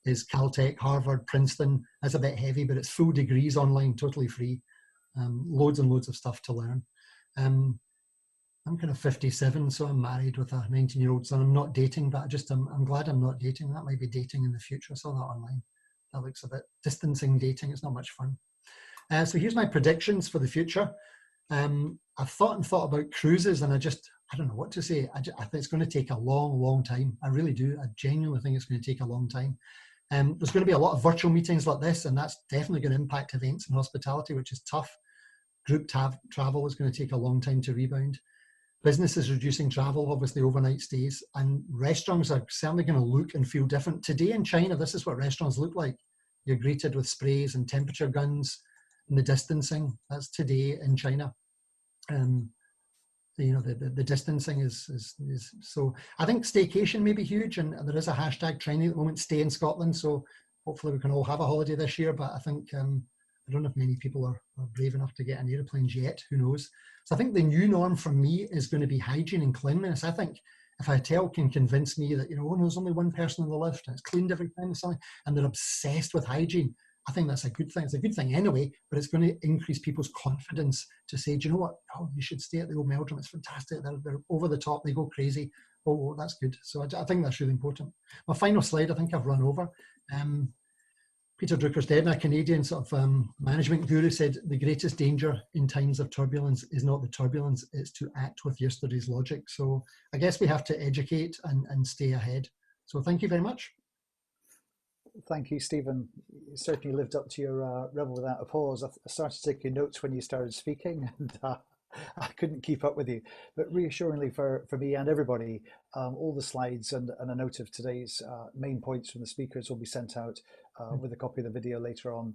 is Caltech, Harvard, Princeton. That's a bit heavy, but it's full degrees online, totally free. Loads and loads of stuff to learn. I'm kind of 57, so I'm married with a 19-year-old son. I'm not dating, but I'm glad I'm not dating. That might be dating in the future. I saw that online. That looks a bit distancing dating. It's not much fun. So here's my predictions for the future. I've thought about cruises, and I don't know what to say. I think it's going to take a long, long time. I really do. I genuinely think it's going to take a long time. There's going to be a lot of virtual meetings like this, and that's definitely going to impact events and hospitality, which is tough. Group travel is going to take a long time to rebound. Businesses reducing travel, obviously overnight stays, and restaurants are certainly going to look and feel different. Today in China, this is what restaurants look like. You're greeted with sprays and temperature guns and the distancing. That's today in China. You know, the distancing is so. I think staycation may be huge, and there is a hashtag trending at the moment, stay in Scotland. So hopefully we can all have a holiday this year, but I think I don't know if many people are brave enough to get on airplanes yet. Who knows? So I think the new norm for me is going to be hygiene and cleanliness. I think if a hotel can convince me that, you know, oh, no, there's only one person in the lift and it's cleaned every time, and they're obsessed with hygiene, I think that's a good thing. It's a good thing anyway, but it's going to increase people's confidence to say, do you know what? Oh, you should stay at the Old Meldrum. It's fantastic. They're over the top. They go crazy. Oh, that's good. So I think that's really important. My final slide, I think I've run over. Peter Drucker's dead, a Canadian sort of management guru, said the greatest danger in times of turbulence is not the turbulence, it's to act with yesterday's logic. So I guess we have to educate and stay ahead. So thank you very much. Thank you, Stephen. You certainly lived up to your rebel without a pause. I started taking notes when you started speaking, and I couldn't keep up with you. But reassuringly for me and everybody, all the slides and a note of today's main points from the speakers will be sent out with a copy of the video later on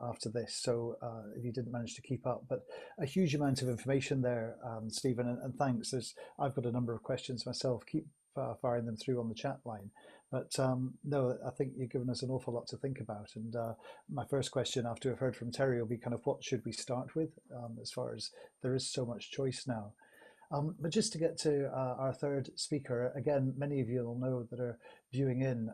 after this. So if you didn't manage to keep up, but a huge amount of information there, Stephen, and thanks. I've got a number of questions myself. Keep firing them through on the chat line. But no, I think you've given us an awful lot to think about. And my first question after we've heard from Terry will be kind of what should we start with, as far as there is so much choice now. But just to get to our third speaker, again, many of you will know that are viewing in,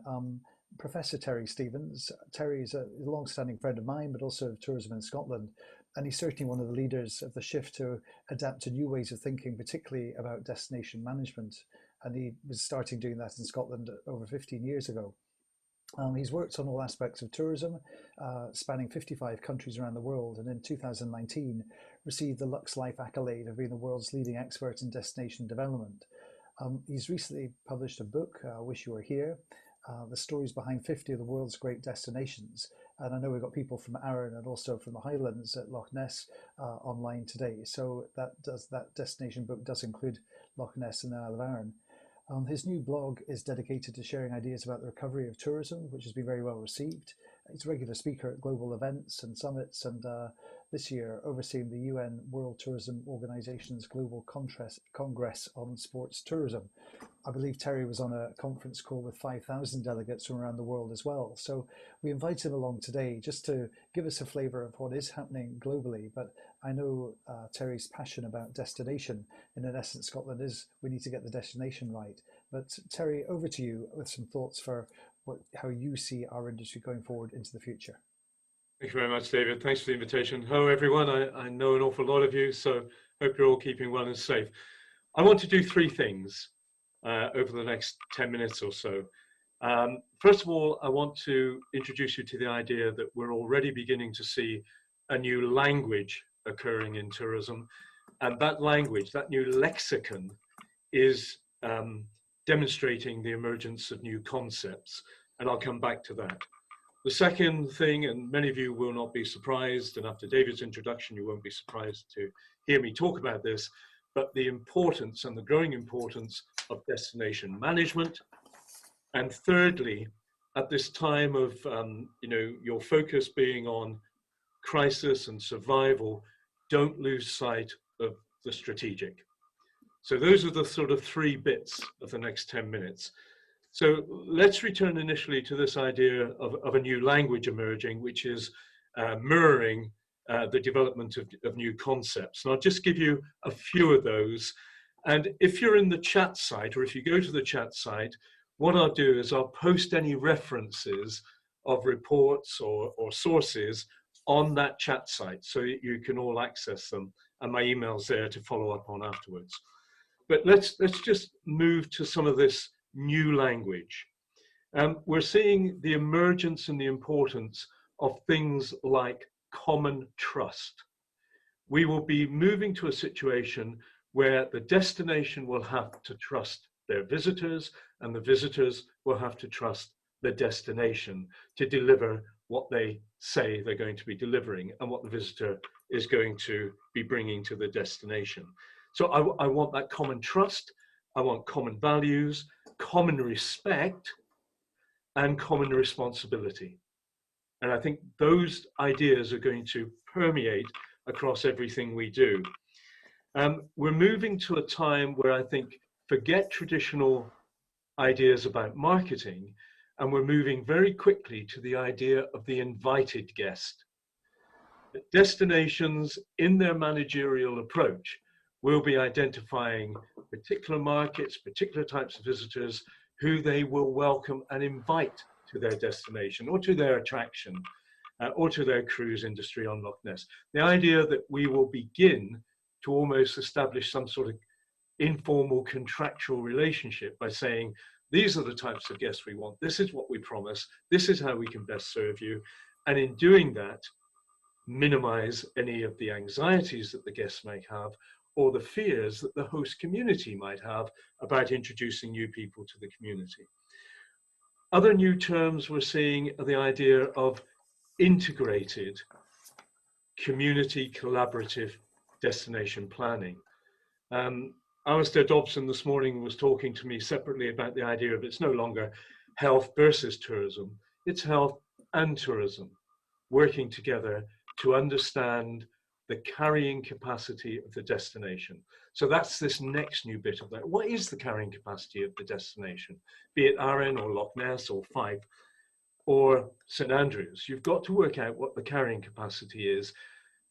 Professor Terry Stevens. Terry is a long-standing friend of mine, but also of tourism in Scotland. And he's certainly one of the leaders of the shift to adapt to new ways of thinking, particularly about destination management. And he was starting doing that in Scotland over 15 years ago. He's worked on all aspects of tourism, spanning 55 countries around the world, and in 2019 received the Lux Life accolade of being the world's leading expert in destination development. He's recently published a book, Wish You Were Here, the stories behind 50 of the world's great destinations. And I know we've got people from Arran and also from the Highlands at Loch Ness online today. So that destination book does include Loch Ness and the Isle of Arran. His new blog is dedicated to sharing ideas about the recovery of tourism, which has been very well received. He's a regular speaker at global events and summits, and this year overseeing the UN World Tourism Organization's Global Congress on Sports Tourism. I believe Terry was on a conference call with 5,000 delegates from around the world as well. So we invited him along today just to give us a flavour of what is happening globally. But I know Terry's passion about destination, and in essence, Scotland is, we need to get the destination right. But Terry, over to you with some thoughts for how you see our industry going forward into the future. Thank you very much, David. Thanks for the invitation. Hello, everyone. I know an awful lot of you, so hope you're all keeping well and safe. I want to do three things over the next 10 minutes or so. First of all, I want to introduce you to the idea that we're already beginning to see a new language occurring in tourism. And that language, that new lexicon, is demonstrating the emergence of new concepts. And I'll come back to that. The second thing, and many of you will not be surprised, and after David's introduction, you won't be surprised to hear me talk about this, but the importance and the growing importance of destination management. And thirdly, at this time of, your focus being on crisis and survival, don't lose sight of the strategic. So those are the sort of 3 bits of the next 10 minutes. So let's return initially to this idea of a new language emerging, which is mirroring the development of new concepts. And I'll just give you a few of those. And if you're in the chat site, or if you go to the chat site, what I'll do is I'll post any references of reports or sources on that chat site so you can all access them. And my email's there to follow up on afterwards. But let's just move to some of this new language. We're seeing the emergence and the importance of things like common trust. We will be moving to a situation where the destination will have to trust their visitors, and the visitors will have to trust the destination to deliver what they say they're going to be delivering and what the visitor is going to be bringing to the destination. So I want that common trust, I want common values, common respect, and common responsibility. And I think those ideas are going to permeate across everything we do. We're moving to a time where I think forget traditional ideas about marketing, and we're moving very quickly to the idea of the invited guest. Destinations in their managerial approach will be identifying particular markets, particular types of visitors who they will welcome and invite to their destination or to their attraction or to their cruise industry on Loch Ness. The idea that we will begin to almost establish some sort of informal contractual relationship by saying, these are the types of guests we want, this is what we promise, this is how we can best serve you. And in doing that, minimize any of the anxieties that the guests may have or the fears that the host community might have about introducing new people to the community. Other new terms we're seeing are the idea of integrated community collaborative destination planning. Alistair Dobson this morning was talking to me separately about the idea of it's no longer health versus tourism, it's health and tourism working together to understand the carrying capacity of the destination. So that's this next new bit of that. What is the carrying capacity of the destination? Be it Arran or Loch Ness or Fife or St Andrews. You've got to work out what the carrying capacity is.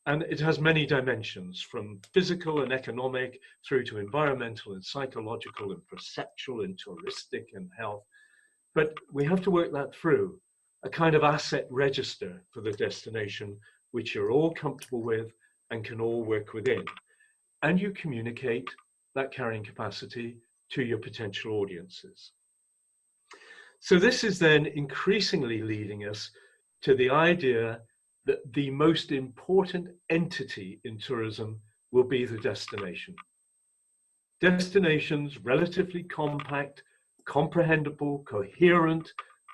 And it has many dimensions, from physical and economic through to environmental and psychological and perceptual and touristic and health. But we have to work that through, a kind of asset register for the destination, which you're all comfortable with and can all work within. And you communicate that carrying capacity to your potential audiences. So this is then increasingly leading us to the idea that the most important entity in tourism will be the destination. Destinations, relatively compact, comprehensible, coherent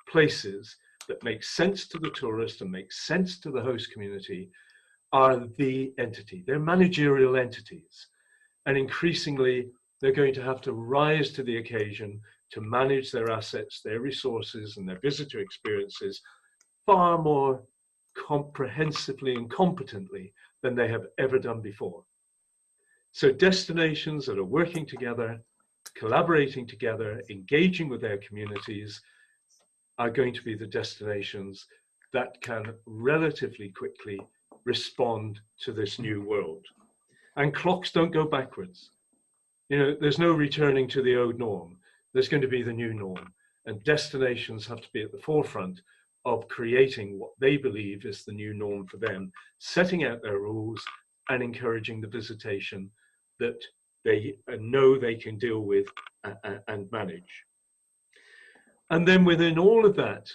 places that make sense to the tourist and make sense to the host community are the entity. They're managerial entities. And increasingly, they're going to have to rise to the occasion to manage their assets, their resources, and their visitor experiences far more comprehensively and competently than they have ever done before. So destinations that are working together, collaborating together, engaging with their communities are going to be the destinations that can relatively quickly respond to this new world. And clocks don't go backwards. You know, there's no returning to the old norm. There's going to be the new norm. And destinations have to be at the forefront of creating what they believe is the new norm for them, setting out their rules and encouraging the visitation that they know they can deal with and manage. And then within all of that,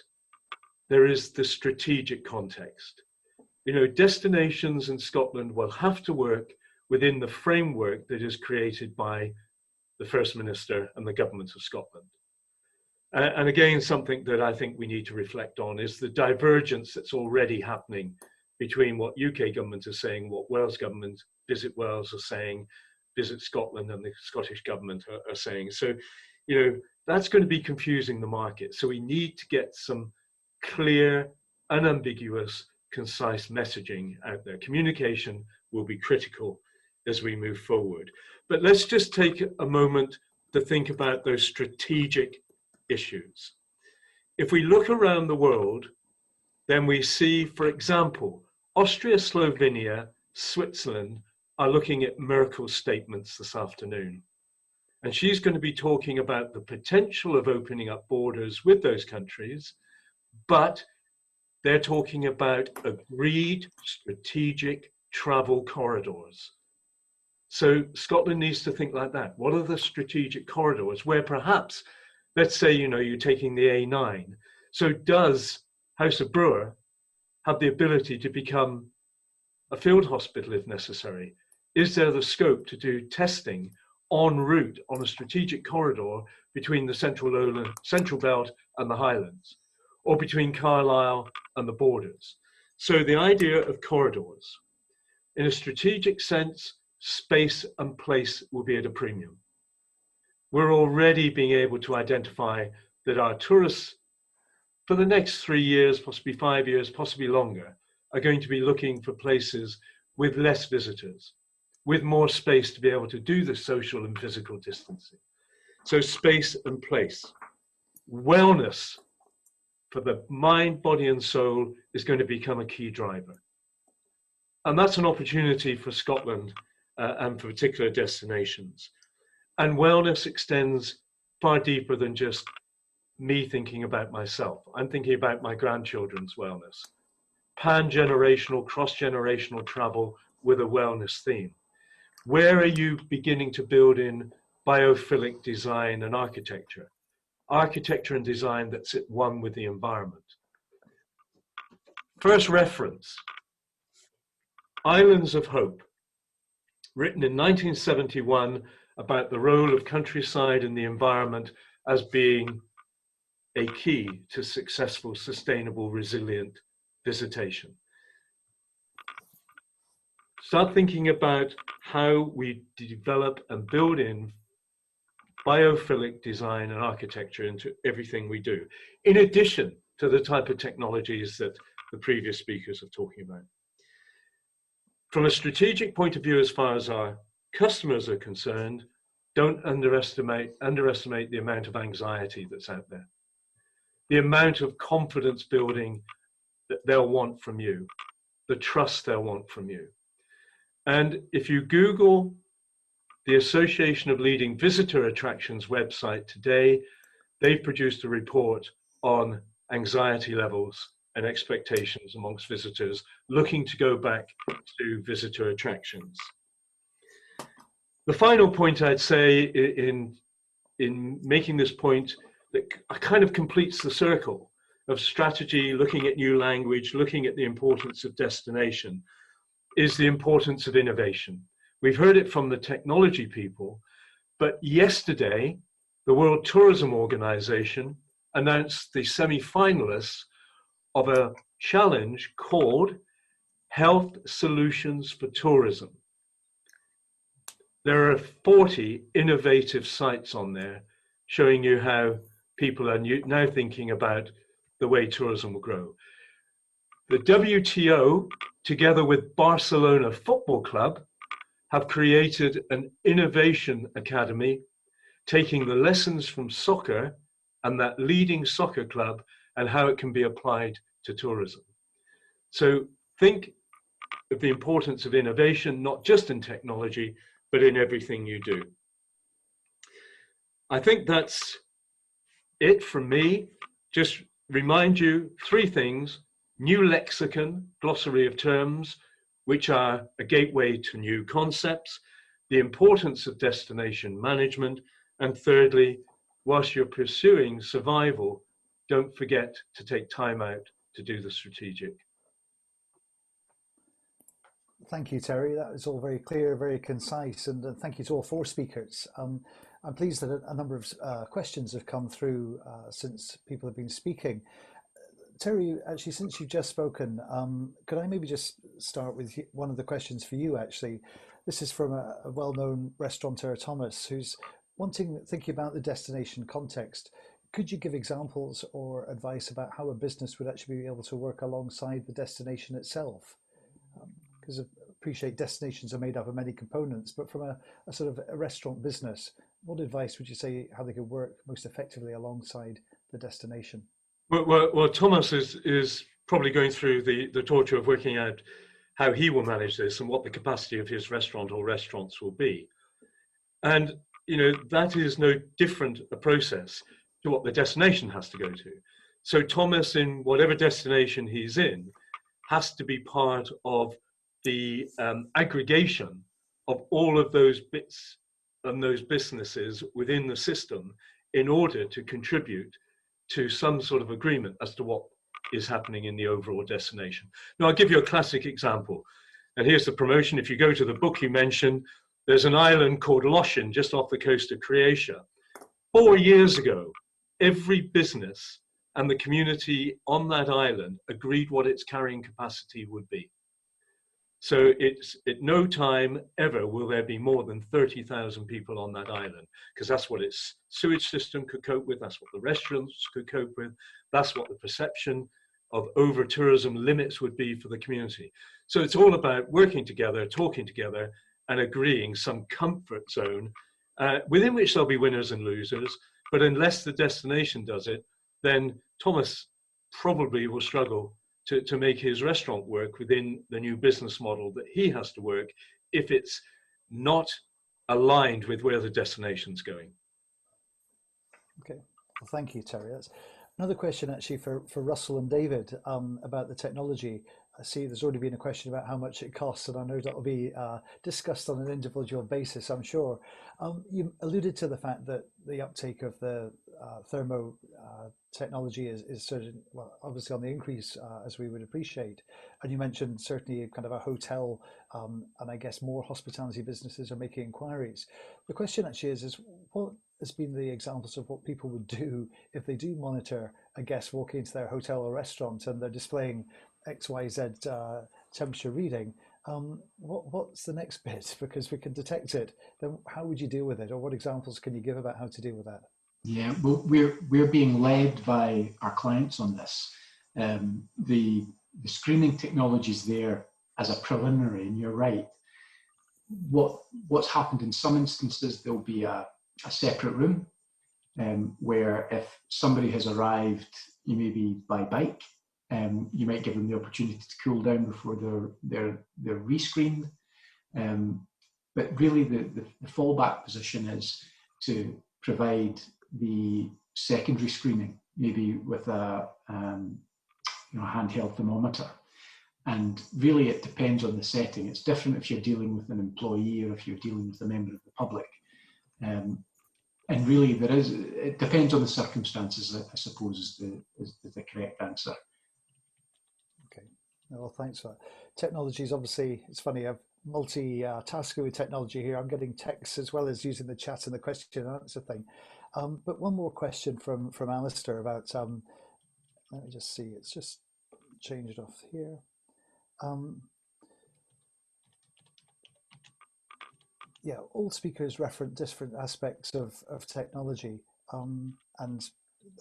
there is the strategic context. You know, destinations in Scotland will have to work within the framework that is created by the First Minister and the Government of Scotland. And again, something that I think we need to reflect on is the divergence that's already happening between what UK government is saying, what Wales government, Visit Wales are saying, Visit Scotland and the Scottish government are saying. So, you know, that's going to be confusing the market. So we need to get some clear, unambiguous, concise messaging out there. Communication will be critical as we move forward. But let's just take a moment to think about those strategic issues. If we look around the world, then we see, for example, Austria, Slovenia, Switzerland are looking at miracle statements this afternoon. And she's going to be talking about the potential of opening up borders with those countries, but they're talking about agreed strategic travel corridors. So Scotland needs to think like that. What are the strategic corridors where perhaps, let's say, you're taking the A9. So does House of Brewer have the ability to become a field hospital if necessary? Is there the scope to do testing en route on a strategic corridor between the Central Belt and the Highlands, or between Carlisle and the borders? So the idea of corridors, in a strategic sense, space and place will be at a premium. We're already being able to identify that our tourists for the next 3 years, possibly 5 years, possibly longer, are going to be looking for places with less visitors, with more space to be able to do the social and physical distancing. So space and place. Wellness for the mind, body and soul is going to become a key driver. And that's an opportunity for Scotland and for particular destinations. And wellness extends far deeper than just me thinking about myself. I'm thinking about my grandchildren's wellness. Pan-generational, cross-generational travel with a wellness theme. Where are you beginning to build in biophilic design and architecture? Architecture and design that's at one with the environment. First reference, Islands of Hope, written in 1971 about the role of countryside and the environment as being a key to successful, sustainable, resilient visitation. Start thinking about how we develop and build in biophilic design and architecture into everything we do, in addition to the type of technologies that the previous speakers are talking about. From a strategic point of view, as far as our customers are concerned, don't underestimate the amount of anxiety that's out there, the amount of confidence building that they'll want from you, the trust they'll want from you. And if you Google the Association of Leading Visitor Attractions website today, they've produced a report on anxiety levels and expectations amongst visitors looking to go back to visitor attractions. The final point I'd say in making this point that kind of completes the circle of strategy, looking at new language, looking at the importance of destination, is the importance of innovation. We've heard it from the technology people, but yesterday, the World Tourism Organization announced the semi-finalists of a challenge called Health Solutions for Tourism. There are 40 innovative sites on there showing you how people are now thinking about the way tourism will grow. The WTO, together with Barcelona Football Club, have created an innovation academy, taking the lessons from soccer and that leading soccer club and how it can be applied to tourism. So think of the importance of innovation, not just in technology, but in everything you do. I think that's it from me. Just remind you 3 things: new lexicon, glossary of terms, which are a gateway to new concepts, the importance of destination management, and thirdly, whilst you're pursuing survival, don't forget to take time out to do the strategic. Thank you, Terry. That was all very clear, very concise, and thank you to all 4 speakers. I'm pleased that a number of questions have come through since people have been speaking. Terry, actually, since you've just spoken, could I maybe just start with one of the questions for you, actually? This is from a well-known restaurateur, Thomas, who's Thinking about the destination context, could you give examples or advice about how a business would actually be able to work alongside the destination itself? Because I appreciate destinations are made up of many components, but from a sort of a restaurant business, what advice would you say how they could work most effectively alongside the destination? Well, Thomas is probably going through the torture of working out how he will manage this and what the capacity of his restaurant or restaurants will be. And, that is no different a process to what the destination has to go to. So Thomas, in whatever destination he's in, has to be part of the aggregation of all of those bits and those businesses within the system in order to contribute to some sort of agreement as to what is happening in the overall destination. Now, I'll give you a classic example. And here's the promotion. If you go to the book you mentioned, there's an island called Loshin just off the coast of Croatia. 4 years ago, every business and the community on that island agreed what its carrying capacity would be. So it's at no time ever will there be more than 30,000 people on that island, because that's what its sewage system could cope with, that's what the restaurants could cope with, that's what the perception of over-tourism limits would be for the community. So it's all about working together, talking together, and agreeing some comfort zone within which there'll be winners and losers. But unless the destination does it, then Thomas probably will struggle to make his restaurant work within the new business model that he has to work if it's not aligned with where the destination's going. Okay, well, thank you, Terry. That's another question actually for Russell and David about the technology. I see there's already been a question about how much it costs, and I know that will be discussed on an individual basis, I'm sure. You alluded to the fact that the uptake of the thermo technology is certainly, well, obviously on the increase as we would appreciate. And you mentioned certainly kind of a hotel and I guess more hospitality businesses are making inquiries. The question actually is what has been the examples of what people would do if they do monitor a guest walking into their hotel or restaurant and they're displaying XYZ temperature reading? What's the next bit? Because we can detect it. Then how would you deal with it, or what examples can you give about how to deal with that? Yeah, well, we're being led by our clients on this. The screening technology is there as a preliminary, and you're right. What's happened in some instances, there'll be a separate room where if somebody has arrived, maybe by bike, you might give them the opportunity to cool down before they're rescreened. But really the fallback position is to provide the secondary screening, maybe with a handheld thermometer. And really it depends on the setting. It's different if you're dealing with an employee or if you're dealing with a member of the public. And really it depends on the circumstances, I suppose, is the correct answer. Okay, well, thanks for that. Technology is obviously, it's funny, I've multi-tasking with technology here. I'm getting texts as well as using the chat and the question and answer thing. But one more question from Alistair about, let me just see, it's just changed off here. Yeah, all speakers reference different aspects of technology and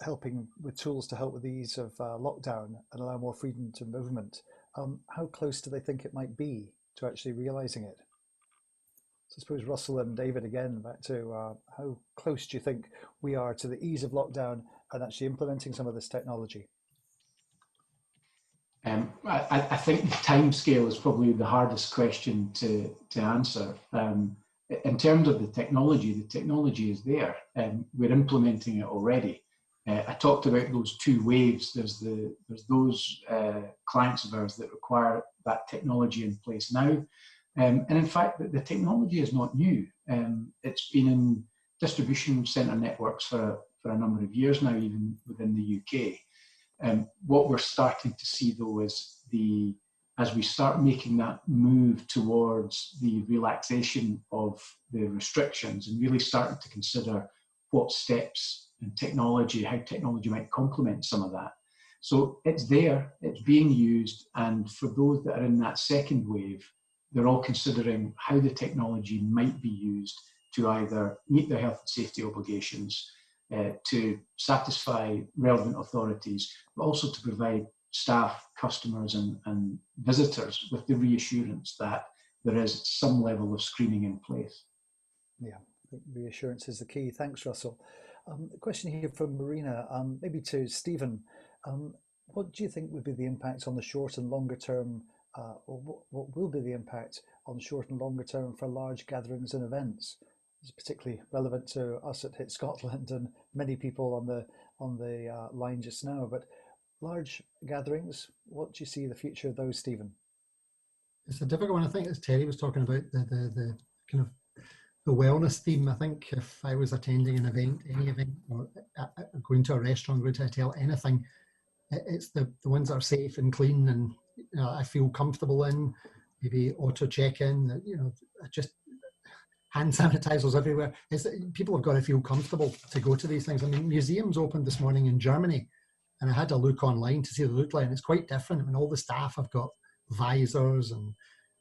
helping with tools to help with the ease of lockdown and allow more freedom to movement. How close do they think it might be to actually realizing it? So I suppose Russell and David, again, back to how close do you think we are to the ease of lockdown and actually implementing some of this technology? I think the time scale is probably the hardest question to answer. In terms of the technology is there. We're implementing it already. I talked about those two waves. There's those clients of ours that require that technology in place now. And in fact, the technology is not new. It's been in distribution centre networks for a number of years now, even within the UK. What we're starting to see, though, is as we start making that move towards the relaxation of the restrictions and really starting to consider what steps and how technology might complement some of that. So it's there, it's being used, and for those that are in that second wave, they're all considering how the technology might be used to either meet their health and safety obligations, to satisfy relevant authorities, but also to provide staff, customers and visitors with the reassurance that there is some level of screening in place. Yeah, I think reassurance is the key. Thanks, Russell. A question here from Marina, maybe to Stephen. What do you think would be the impact on the short and longer term, or what will be the impact on short and longer term for large gatherings and events? It's particularly relevant to us at Hit Scotland and many people on the line just now. But large gatherings, what do you see the future of those, Stephen? It's a difficult one. I think as Terry was talking about the kind of the wellness theme. I think if I was attending an event, any event, or going to a restaurant, going to a hotel, anything, it's the ones that are safe and clean and I feel comfortable in. Maybe auto check-in. Just hand sanitizers everywhere. People have got to feel comfortable to go to these things. I mean, museums opened this morning in Germany, and I had a look online to see the look like, and it's quite different. I mean, all the staff have got visors and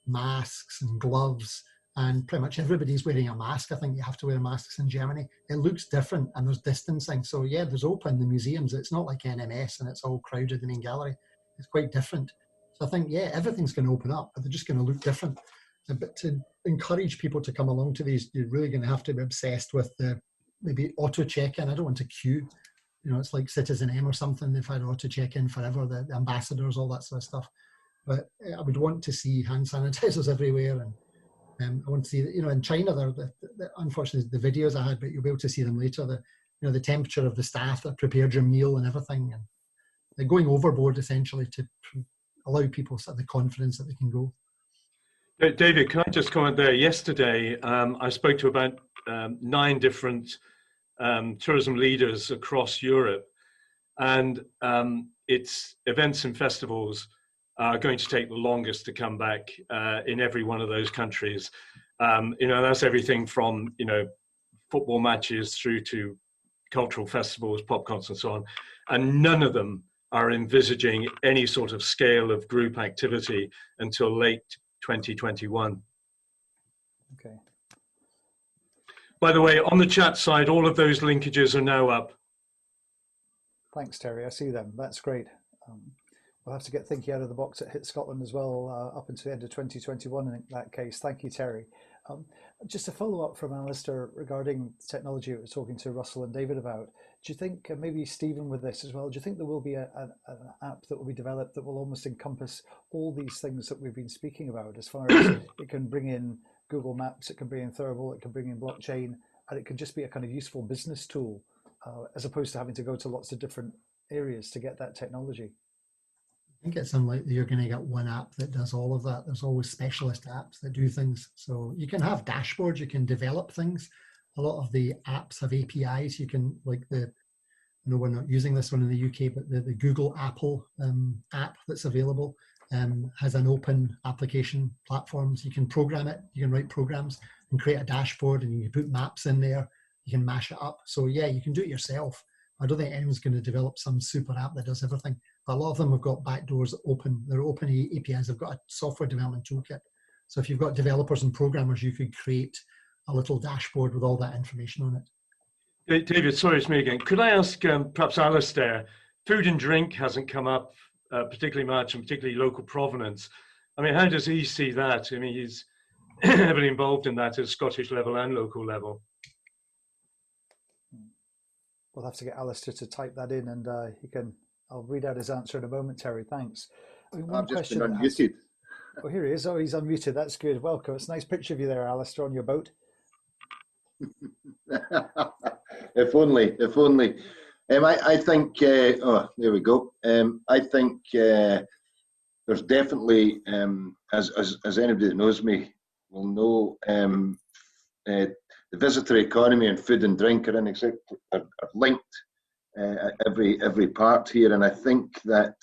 masks and gloves, and pretty much everybody's wearing a mask. I think you have to wear masks in Germany. It looks different, and there's distancing. So yeah, there's open the museums. It's not like NMS and it's all crowded in the main gallery. It's quite different. So I think, yeah, everything's going to open up, but they're just going to look different. But to encourage people to come along to these, you're really going to have to be obsessed with the maybe auto check-in. I don't want to queue. It's like Citizen M or something. They've had auto check-in forever, the ambassadors, all that sort of stuff. But I would want to see hand sanitizers everywhere. And I want to see, in China, unfortunately, the videos I had, but you'll be able to see them later, the temperature of the staff that prepared your meal and everything. And they're going overboard, essentially, to allow people sort of the confidence that they can go. David, can I just comment there? Yesterday, I spoke to about 9 different tourism leaders across Europe, and it's events and festivals are going to take the longest to come back in every one of those countries. That's everything from football matches through to cultural festivals, pop concerts, and so on, and none of them are envisaging any sort of scale of group activity until late 2021. Okay. By the way, on the chat side, all of those linkages are now up. Thanks, Terry. I see them. That's great. We'll have to get thinking out of the box at Hit Scotland as well up until the end of 2021 in that case. Thank you, Terry. Just a follow-up from Alistair regarding technology we were talking to Russell and David about. Do you think, maybe Stephen with this as well, do you think there will be an app that will be developed that will almost encompass all these things that we've been speaking about, as far as it can bring in Google Maps, it can bring in Thermal, it can bring in blockchain, and it can just be a kind of useful business tool, as opposed to having to go to lots of different areas to get that technology? I think it's unlikely you're going to get one app that does all of that. There's always specialist apps that do things. So you can have dashboards, you can develop things. A lot of the apps have APIs. You can, like I know we're not using this one in the UK, but the Google Apple app that's available has an open application platform. So you can program it, you can write programs and create a dashboard, and you can put maps in there, you can mash it up. So yeah, you can do it yourself. I don't think anyone's going to develop some super app that does everything. But a lot of them have got backdoors open. They're open APIs. They've got a software development toolkit. So if you've got developers and programmers, you could create a little dashboard with all that information on it. David, sorry, it's me again. Could I ask perhaps Alistair, food and drink hasn't come up particularly much, and particularly local provenance. I mean, how does he see that? I mean, he's heavily involved in that at Scottish level and local level. We'll have to get Alistair to type that in, and I'll read out his answer in a moment, Terry. Thanks. I mean, I've just been unmuted. Oh, here he is. Oh, he's unmuted. That's good. Welcome. It's a nice picture of you there, Alistair, on your boat. If only. I think, oh, there we go. I think there's definitely, as anybody that knows me will know, the visitor economy and food and drink are linked at every part here, and I think that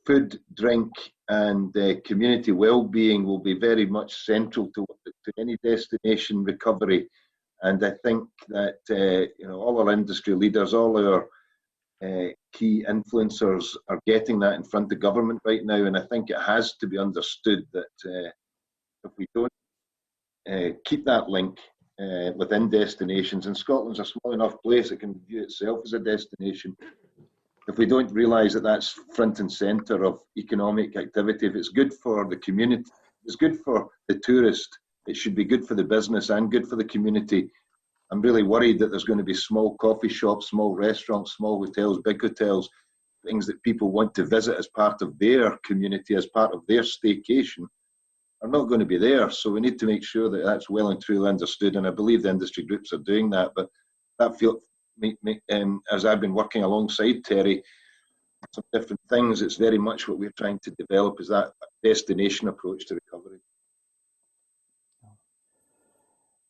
food, drink, and community well-being will be very much central to any destination recovery. And I think that all our industry leaders, all our key influencers are getting that in front of government right now, and I think it has to be understood that if we don't keep that link within destinations. And Scotland's a small enough place it can view itself as a destination. If we don't realise that that's front and centre of economic activity, if it's good for the community, it's good for the tourist, it should be good for the business and good for the community. I'm really worried that there's going to be small coffee shops, small restaurants, small hotels, big hotels, things that people want to visit as part of their community, as part of their staycation, are not going to be there. So we need to make sure that that's well and truly understood. And I believe the industry groups are doing that. But that feels, as I've been working alongside Terry, some different things, it's very much what we're trying to develop is that destination approach to recovery.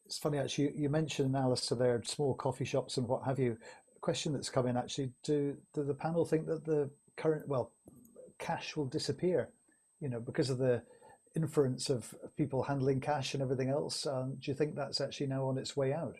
It's funny, actually, you mentioned, Alistair, there, small coffee shops and what have you. A question that's come in, actually, do the panel think that the current, well, cash will disappear, you know, because of the inference of people handling cash and everything else? Do you think that's actually now on its way out?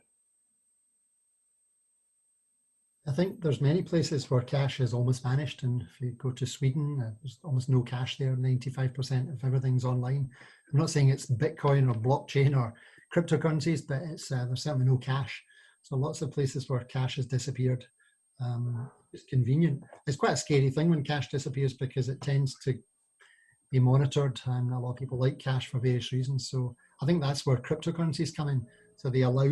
I think there's many places where cash is almost vanished, and if you go to Sweden, there's almost no cash there. 95% of everything's online. I'm not saying it's Bitcoin or blockchain or cryptocurrencies, but it's there's certainly no cash. So lots of places where cash has disappeared. It's convenient. It's quite a scary thing when cash disappears because it tends to be monitored, and a lot of people like cash for various reasons. So I think that's where cryptocurrencies come in. So they allow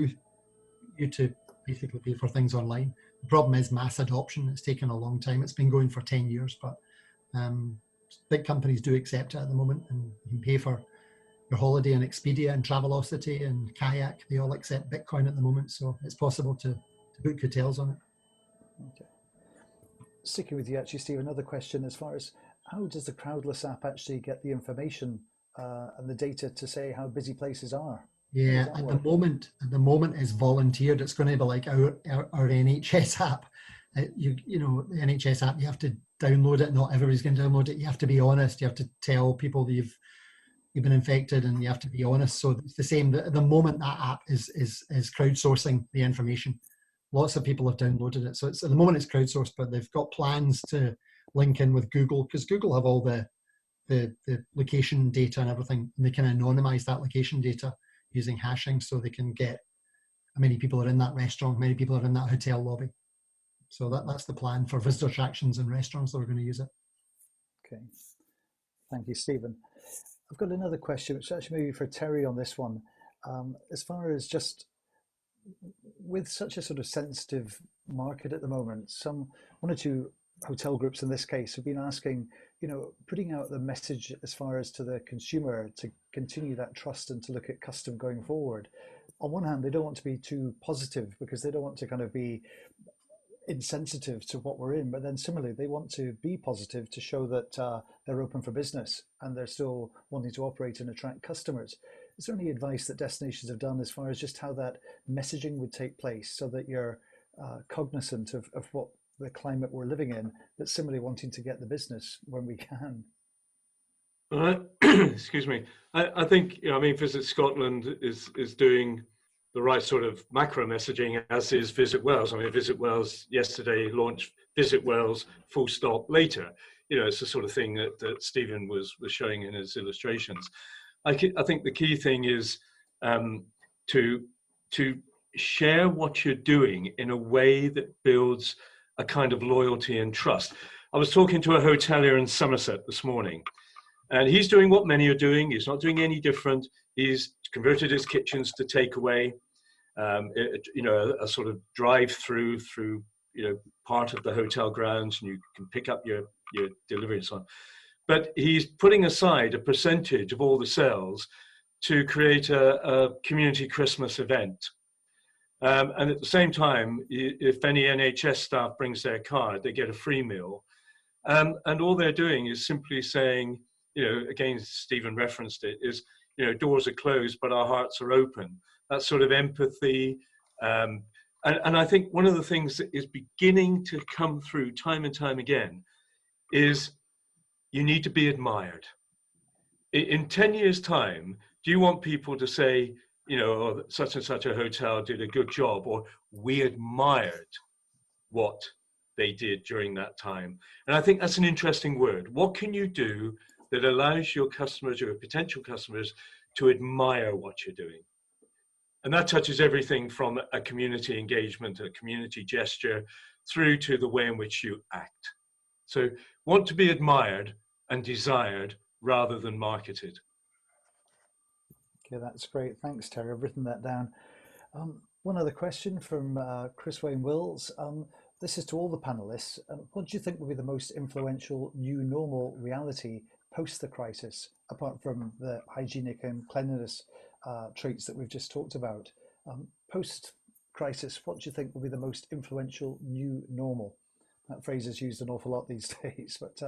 you to basically pay for things online. The problem is mass adoption. It's taken a long time. It's been going for 10 years, but big companies do accept it at the moment, and you can pay for your holiday and Expedia and Travelocity and Kayak. They all accept Bitcoin at the moment, so it's possible to book hotels on it. Okay. Sticking with you, actually, Steve, another question as far as how does the Crowdless app actually get the information and the data to say how busy places are? Yeah, at the moment it's volunteered. It's going to be like our NHS app. You know, the NHS app, you have to download it. Not everybody's going to download it. You have to be honest. You have to tell people that you've been infected, and you have to be honest. So it's the same. At the moment, that app is crowdsourcing the information. Lots of people have downloaded it. So it's, at the moment it's crowdsourced, but they've got plans to link in with Google, because Google have all the location data and everything, and they can anonymize that location data using hashing, so they can get how many people are in that restaurant, how many people are in that hotel lobby. So that's the plan for visitor attractions and restaurants that are going to use it. Okay, thank you, Stephen. I've got another question, which actually maybe for Terry on this one. As far as just with such a sort of sensitive market at the moment, one or two hotel groups in this case have been asking, you know, putting out the message as far as to the consumer to continue that trust and to look at custom going forward. On one hand, they don't want to be too positive because they don't want to kind of be insensitive to what we're in, but then similarly they want to be positive to show that they're open for business and they're still wanting to operate and attract customers. Is there any advice that destinations have done as far as just how that messaging would take place so that you're cognizant of what the climate we're living in, but similarly wanting to get the business when we can? Excuse me. I think, you know, I mean, Visit Scotland is doing the right sort of macro messaging, as is Visit Wales. I mean, Visit Wales yesterday launched Visit Wales full stop later. You know, it's the sort of thing that Stephen was showing in his illustrations. I think the key thing is to share what you're doing in a way that builds a kind of loyalty and trust. I was talking to a hotelier in Somerset this morning, and he's doing what many are doing. He's not doing any different. He's converted his kitchens to takeaway, you know, a sort of drive-through through, you know, part of the hotel grounds, and you can pick up your delivery and so on. But he's putting aside a percentage of all the sales to create a community Christmas event. And at the same time, if any NHS staff brings their card, they get a free meal. And all they're doing is simply saying, you know, again, Stephen referenced it, is, you know, doors are closed, but our hearts are open. That sort of empathy. And I think one of the things that is beginning to come through time and time again is you need to be admired. In 10 years' time, do you want people to say, you know, oh, such and such a hotel did a good job, or we admired what they did during that time? And I think that's an interesting word. What can you do that allows your customers or your potential customers to admire what you're doing? And that touches everything from a community engagement, a community gesture, through to the way in which you act. So want to be admired and desired rather than marketed. Okay, that's great. Thanks, Terry. I've written that down. One other question from Chris Wayne Wills. This is to all the panelists. What do you think will be the most influential new normal reality post the crisis, apart from the hygienic and cleanliness traits that we've just talked about? Post crisis, what do you think will be the most influential new normal? That phrase is used an awful lot these days, but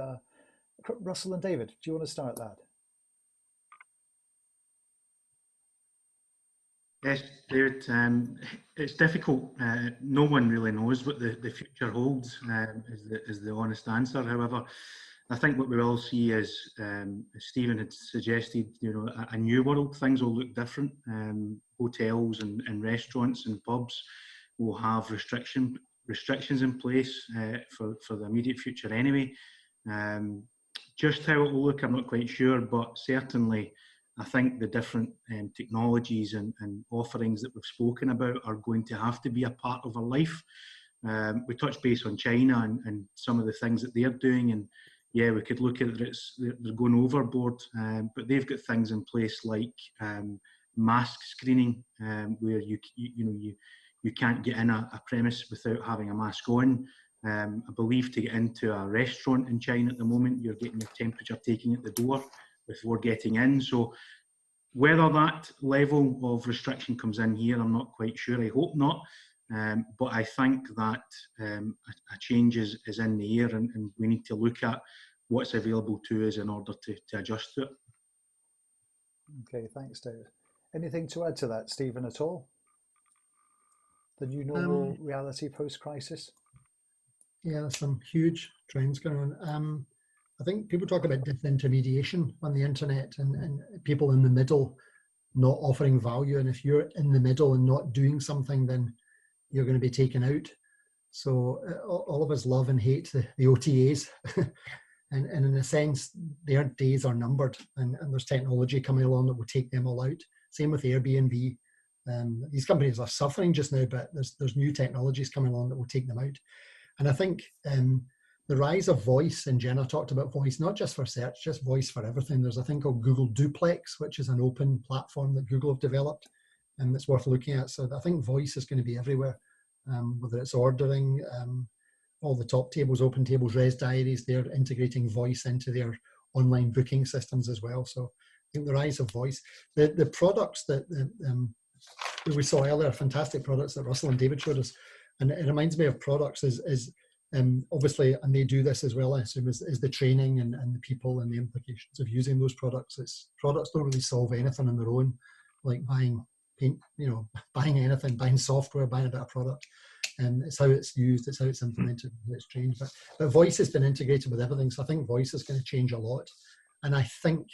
Russell and David, do you want to start that? Yes, David, it's difficult. No one really knows what the future holds, is the honest answer. However, I think what we will see is, as Stephen had suggested, you know, a new world. Things will look different. Hotels and restaurants and pubs will have restrictions in place for the immediate future anyway. Just how it will look, I'm not quite sure, but certainly I think the different technologies and offerings that we've spoken about are going to have to be a part of our life. We touched base on China and some of the things that they're doing, and yeah, we could look at it, they're going overboard, but they've got things in place like mask screening, where you can't get in a premise without having a mask on. I believe to get into a restaurant in China at the moment, you're getting your temperature taken at the door before getting in. So whether that level of restriction comes in here, I'm not quite sure. I hope not. But I think that a change is in the air, and we need to look at what's available to us in order to adjust to it. Okay, thanks, David. Anything to add to that, Stephen, at all? The new normal reality post-crisis? Yeah, there's some huge trends going on. I think people talk about disintermediation on the internet and people in the middle not offering value. And if you're in the middle and not doing something, then you're going to be taken out. So all of us love and hate the OTAs. and in a sense, their days are numbered, and there's technology coming along that will take them all out. Same with Airbnb. These companies are suffering just now, but there's new technologies coming along that will take them out. And I think the rise of voice, and Jenna talked about voice, not just for search, just voice for everything. There's a thing called Google Duplex, which is an open platform that Google have developed, and it's worth looking at. So I think voice is going to be everywhere, whether it's ordering, all the top tables, open tables, res diaries, they're integrating voice into their online booking systems as well. So I think the rise of voice, the products that we saw earlier, fantastic products that Russell and David showed us, and it reminds me of products is obviously, and they do this as well, I assume, is the training and the people and the implications of using those products. Products don't really solve anything on their own, like buying paint, buying anything, buying software, buying a bit of product. It's how it's used, it's how it's implemented, it's changed. But voice has been integrated with everything, so I think voice is going to change a lot. And I think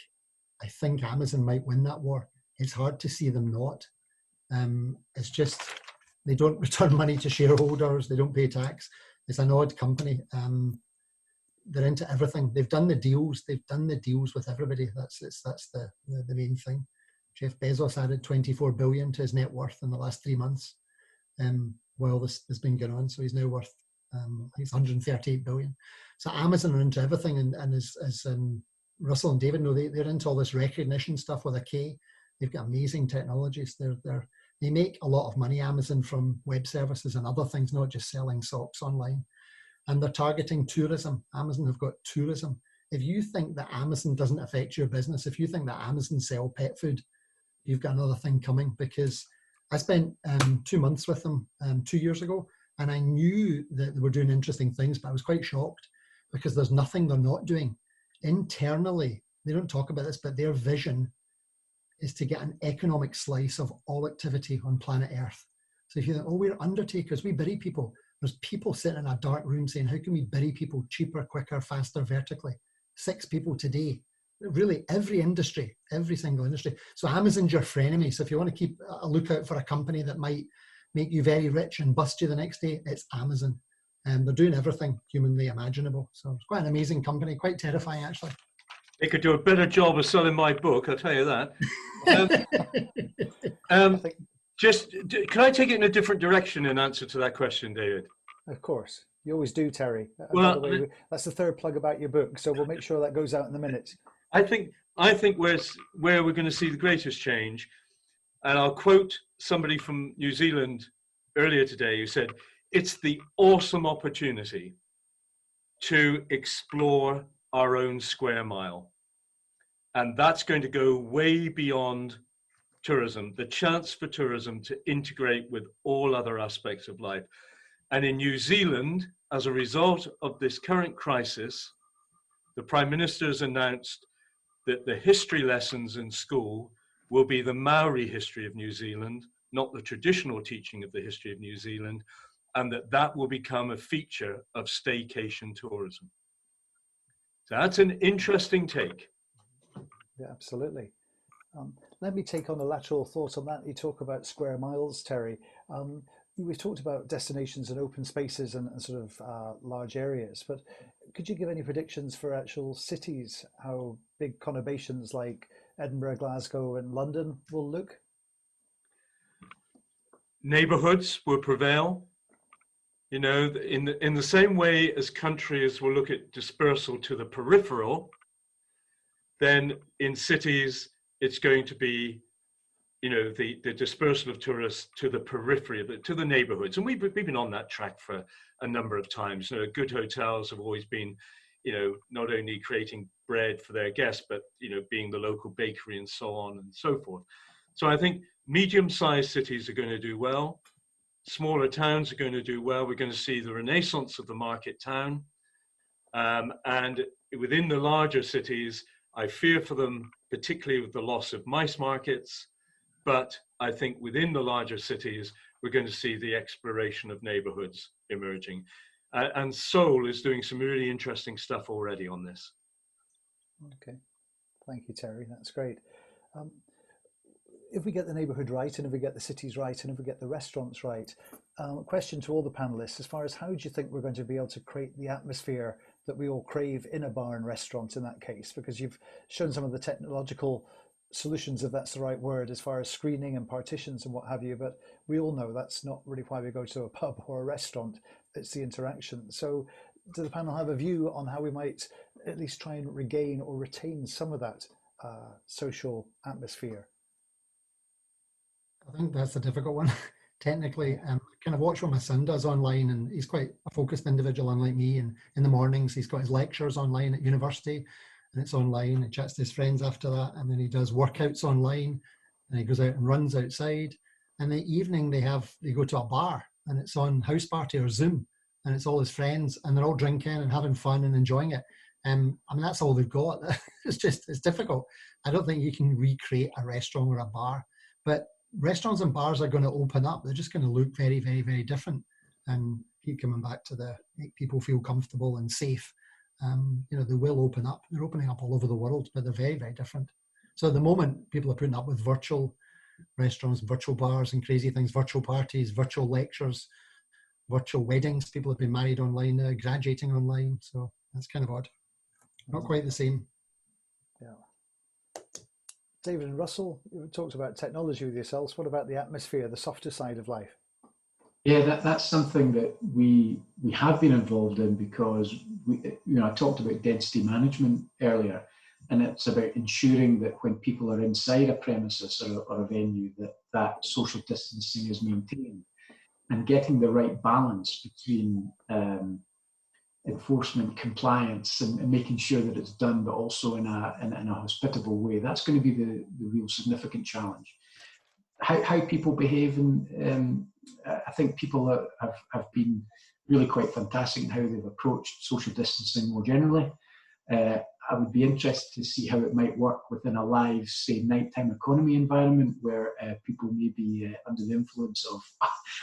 Amazon might win that war. It's hard to see them not. It's just, they don't return money to shareholders, they don't pay tax. It's an odd company. They're into everything. They've done the deals with everybody. That's the main thing. Jeff Bezos added 24 billion to his net worth in the last 3 months. While this has been going on, so he's now worth he's 138 billion. So Amazon are into everything, and as Russell and David know, they're into all this recognition stuff with a K. They've got amazing technologies. They make a lot of money, Amazon, from web services and other things, not just selling socks online. And they're targeting tourism. Amazon have got tourism. If you think that Amazon doesn't affect your business, if you think that Amazon sell pet food, you've got another thing coming, because I spent 2 months with them 2 years ago, and I knew that they were doing interesting things, but I was quite shocked because there's nothing they're not doing. Internally, they don't talk about this, but their vision is to get an economic slice of all activity on planet Earth. So if you think, oh, we're undertakers, we bury people. There's people sitting in a dark room saying, how can we bury people cheaper, quicker, faster, vertically? 6 people today. Really, every industry, every single industry. So Amazon's your frenemy. So if you want to keep a lookout for a company that might make you very rich and bust you the next day, it's Amazon. And they're doing everything humanly imaginable. So it's quite an amazing company, quite terrifying, actually. They could do a better job of selling my book, I'll tell you that. Can I take it in a different direction in answer to that question, David? Of course. You always do, Terry. And Well, by the way, that's the third plug about your book, so we'll make sure that goes out in a minute. I think where we're going to see the greatest change, and I'll quote somebody from New Zealand earlier today who said, "It's the awesome opportunity to explore our own square mile." And that's going to go way beyond tourism, the chance for tourism to integrate with all other aspects of life. And in New Zealand, as a result of this current crisis, the Prime Minister has announced that the history lessons in school will be the Maori history of New Zealand, not the traditional teaching of the history of New Zealand, and that will become a feature of staycation tourism. So that's an interesting take. Yeah, absolutely. Let me take on a lateral thought on that. You talk about square miles, Terry. We've talked about destinations and open spaces and sort of large areas, but could you give any predictions for actual cities, how big conurbations like Edinburgh, Glasgow and London will look? Neighborhoods will prevail. You know, in the same way as countries will look at dispersal to the peripheral, then in cities, it's going to be, you know, the dispersal of tourists to the periphery, to the neighborhoods. And we've been on that track for a number of times. You know, good hotels have always been, you know, not only creating bread for their guests, but, you know, being the local bakery and so on and so forth. So I think medium-sized cities are going to do well. Smaller towns are going to do well. We're going to see the renaissance of the market town. And within the larger cities, I fear for them, particularly with the loss of mice markets. But I think within the larger cities, we're going to see the exploration of neighborhoods emerging. And Seoul is doing some really interesting stuff already on this. Okay, thank you, Terry. That's great. If we get the neighbourhood right, and if we get the cities right, and if we get the restaurants right, question to all the panelists, as far as how do you think we're going to be able to create the atmosphere that we all crave in a bar and restaurant in that case? Because you've shown some of the technological solutions, if that's the right word, as far as screening and partitions and what have you, but we all know that's not really why we go to a pub or a restaurant, it's the interaction. So does the panel have a view on how we might at least try and regain or retain some of that social atmosphere? I think that's a difficult one. Technically, kind of watch what my son does online, and he's quite a focused individual, unlike me. And in the mornings, he's got his lectures online at university, and it's online. He chats to his friends after that, and then he does workouts online, and he goes out and runs outside. And the evening, they go to a bar, and it's on House Party or Zoom, and it's all his friends, and they're all drinking and having fun and enjoying it. I mean, that's all they've got. It's difficult. I don't think you can recreate a restaurant or a bar, but restaurants and bars are going to open up. They're just going to look very, very, very different, and keep coming back to make people feel comfortable and safe. You know, they will open up. They're opening up all over the world, but they're very, very different. So at the moment, people are putting up with virtual restaurants, virtual bars and crazy things, virtual parties, virtual lectures, virtual weddings. People have been married online now, graduating online. So that's kind of odd. Not quite the same. Yeah. David and Russell, you talked about technology with yourselves. What about the atmosphere, the softer side of life? Yeah, that's something that we have been involved in, because I talked about density management earlier, and it's about ensuring that when people are inside a premises or a venue, that social distancing is maintained, and getting the right balance between enforcement, compliance, and making sure that it's done, but also in a hospitable way. That's going to be the real significant challenge. How people behave, and I think people have been really quite fantastic in how they've approached social distancing more generally. I would be interested to see how it might work within a live, say, nighttime economy environment where people may be under the influence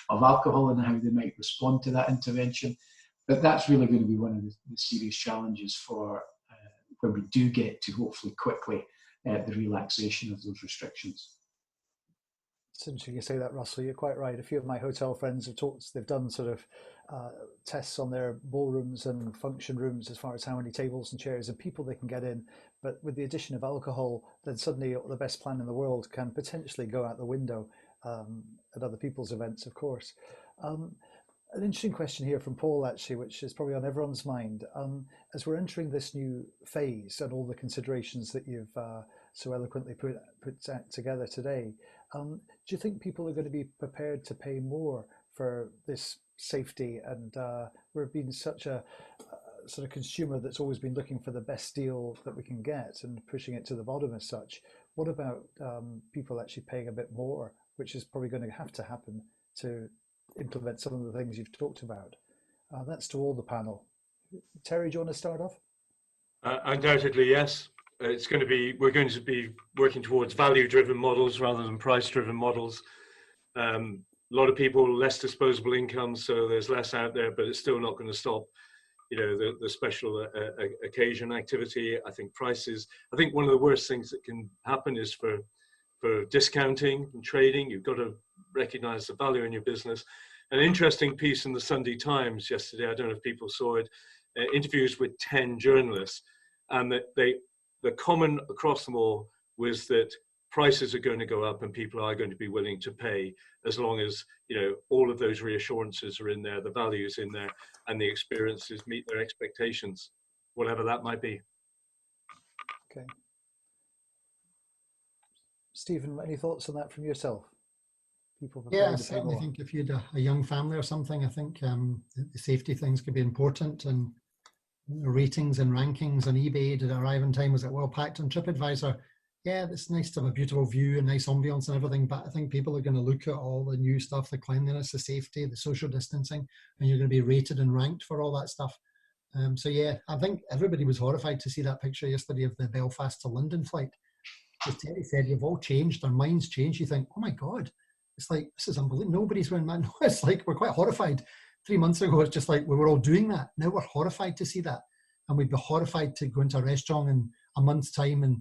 of alcohol, and how they might respond to that intervention. But that's really going to be one of the serious challenges for when we do get to, hopefully quickly, the relaxation of those restrictions. It's interesting you say that, Russell. You're quite right. A few of my hotel friends have talked, they've done sort of tests on their ballrooms and function rooms as far as how many tables and chairs and people they can get in. But with the addition of alcohol, then suddenly the best plan in the world can potentially go out the window. at other people's events, of course. An interesting question here from Paul, actually, which is probably on everyone's mind. As we're entering this new phase and all the considerations that you've so eloquently put together today, do you think people are going to be prepared to pay more for this safety? And we've been such a sort of consumer that's always been looking for the best deal that we can get and pushing it to the bottom as such. What about people actually paying a bit more, which is probably going to have to happen to implement some of the things you've talked about? That's to all the panel. Terry, do you want to start off? Undoubtedly, yes. We're going to be working towards value-driven models rather than price-driven models. A lot of people, less disposable income, so there's less out there, but it's still not going to stop, the special occasion activity. I think prices. I think one of the worst things that can happen is for discounting and trading. You've got to recognize the value in your business. An interesting piece in the Sunday Times yesterday, I don't know if people saw it, interviews with 10 journalists, and that the common across them all was that prices are going to go up and people are going to be willing to pay as long as all of those reassurances are in there, the values in there, and the experiences meet their expectations, whatever that might be. Okay. Stephen, any thoughts on that from yourself? People Yeah, I certainly think if you had a young family or something, I think the safety things could be important, and ratings and rankings on eBay, did it arrive in time, was it well packed on TripAdvisor? Yeah, it's nice to have a beautiful view and nice ambience and everything, but I think people are going to look at all the new stuff, the cleanliness, the safety, the social distancing, and you're going to be rated and ranked for all that stuff. So yeah, I think everybody was horrified to see that picture yesterday of the Belfast to London flight. As Terry said, you've all changed, our minds changed. You think, oh my God, it's like, this is unbelievable. Nobody's wearing that. No, it's like, we're quite horrified. 3 months ago, it's just like, we were all doing that. Now we're horrified to see that. And we'd be horrified to go into a restaurant in a month's time and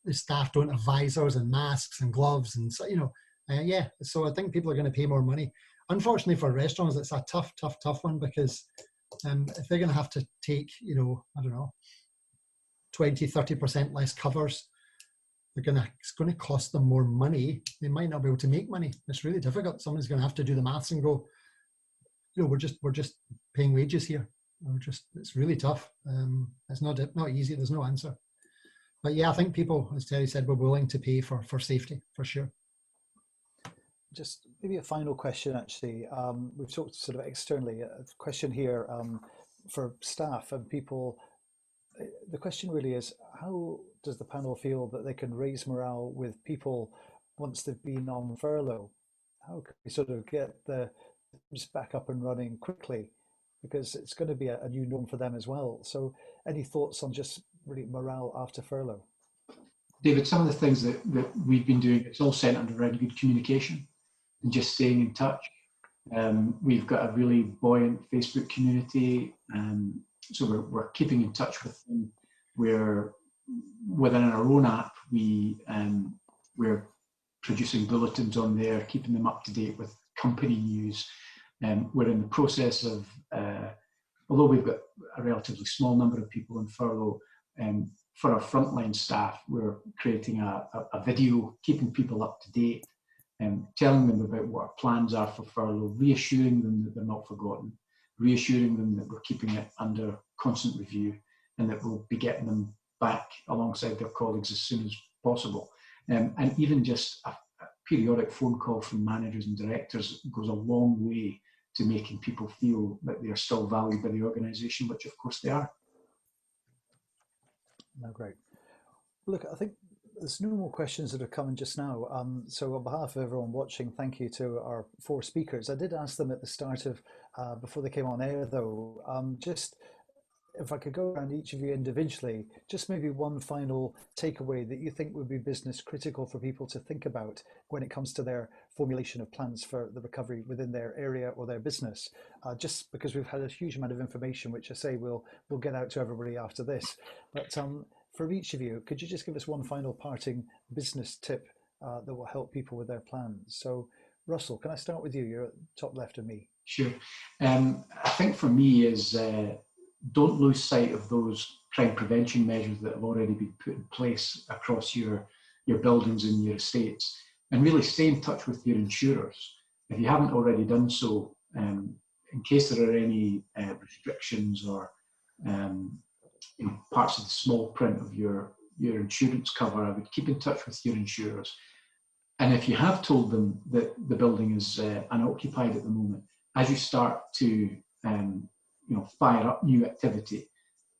the staff don't have visors and masks and gloves. And so, yeah, so I think people are going to pay more money. Unfortunately for restaurants, it's a tough one, because if they're going to have to take, I don't know, 20, 30% less covers, it's going to cost them more money. They might not be able to make money. It's really difficult. Someone's going to have to do the maths and go, we're just paying wages here. It's really tough. It's not easy. There's no answer. But yeah, I think people, as Terry said, were willing to pay for safety, for sure. Just maybe a final question, actually. We've talked sort of externally. A question here for staff and people. The question really is, how does the panel feel that they can raise morale with people once they've been on furlough? How can we sort of get the just back up and running quickly? Because it's going to be a new norm for them as well. So any thoughts on just really morale after furlough? David, some of the things that we've been doing, it's all centered around good communication and just staying in touch. We've got a really buoyant Facebook community, so we're keeping in touch with them. We're within our own app, we're producing bulletins on there, keeping them up to date with company news. We're in the process of, although we've got a relatively small number of people on furlough, for our frontline staff, we're creating a video, keeping people up to date, telling them about what our plans are for furlough, reassuring them that they're not forgotten, reassuring them that we're keeping it under constant review and that we'll be getting them back alongside their colleagues as soon as possible. And even just a periodic phone call from managers and directors goes a long way to making people feel that they are still valued by the organisation, which of course they are. No, great. Look, I think there's no more questions that are coming just now. So on behalf of everyone watching, thank you to our 4 speakers. I did ask them at the start of, before they came on air though, just if I could go around each of you individually, just maybe one final takeaway that you think would be business critical for people to think about when it comes to their formulation of plans for the recovery within their area or their business. Just because we've had a huge amount of information, which I say we'll get out to everybody after this. But for each of you, could you just give us one final parting business tip that will help people with their plans? So Russell, can I start with you? You're at the top left of me. Sure. I think for me is don't lose sight of those crime prevention measures that have already been put in place across your buildings and your estates. and really stay in touch with your insurers. If you haven't already done so, in case there are any restrictions or parts of the small print of your insurance cover, I would keep in touch with your insurers. And if you have told them that the building is unoccupied at the moment, as you start to fire up new activity,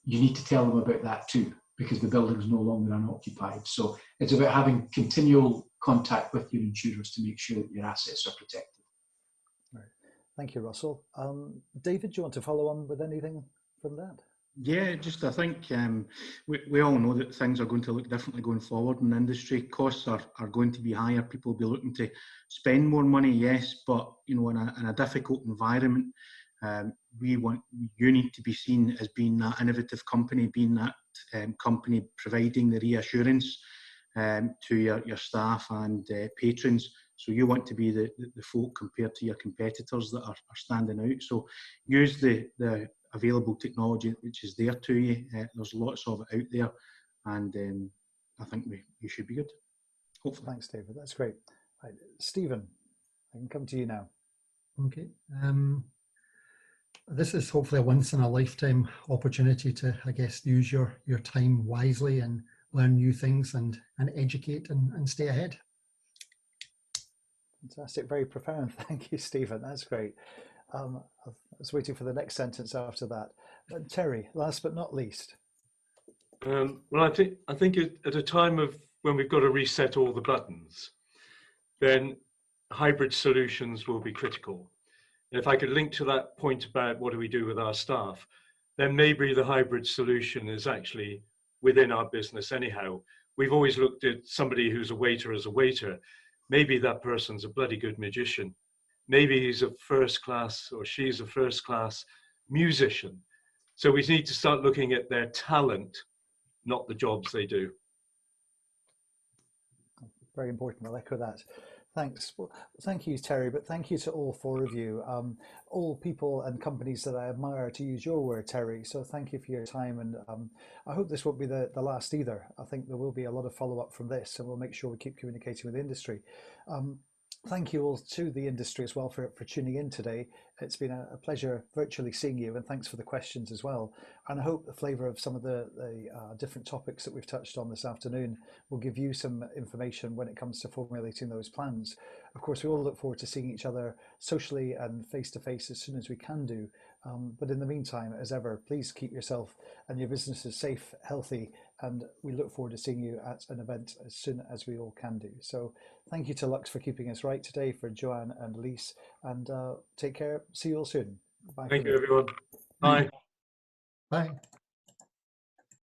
you need to tell them about that too, because the building is no longer unoccupied. So it's about having continual contact with your insurers to make sure that your assets are protected. Right. Thank you, Russell. David, do you want to follow on with anything from that? Yeah, just I think we all know that things are going to look differently going forward in the industry. Costs are going to be higher. People will be looking to spend more money, yes, but in a difficult environment, you need to be seen as being that innovative company, being that company providing the reassurance to your staff and patrons. So you want to be the folk compared to your competitors that are standing out. So use the available technology which is there to you. There's lots of it out there, and I think you should be good. Hopefully. Thanks, David. That's great. Right. Stephen, I can come to you now. Okay. This is hopefully a once in a lifetime opportunity to, I guess, use your time wisely and learn new things and educate and stay ahead. Fantastic. Very profound. Thank you, Stephen. That's great. I was waiting for the next sentence after that. Terry, last but not least. Well, I think at a time of when we've got to reset all the buttons, then hybrid solutions will be critical. And if I could link to that point about what do we do with our staff, then maybe the hybrid solution is actually within our business anyhow. We've always looked at somebody who's a waiter as a waiter. Maybe that person's a bloody good magician. Maybe he's a first class or she's a first class musician. So we need to start looking at their talent, not the jobs they do. Very important. I'll echo that. Thanks. Well, thank you, Terry, but thank you to all four of you, all people and companies that I admire, to use your word, Terry. So thank you for your time, and I hope this won't be the last either. I think there will be a lot of follow-up from this, and we'll make sure we keep communicating with the industry. Thank you all to the industry as well for tuning in today. It's been a pleasure virtually seeing you, and thanks for the questions as well. And I hope the flavour of some of the different topics that we've touched on this afternoon will give you some information when it comes to formulating those plans. Of course, we all look forward to seeing each other socially and face-to-face as soon as we can do. But in the meantime, as ever, please keep yourself and your businesses safe, healthy, and we look forward to seeing you at an event as soon as we all can do. So thank you to Lux for keeping us right today, for Joanne and Lise, and take care. See you all soon. Bye. Thank you, everyone. Bye. Bye.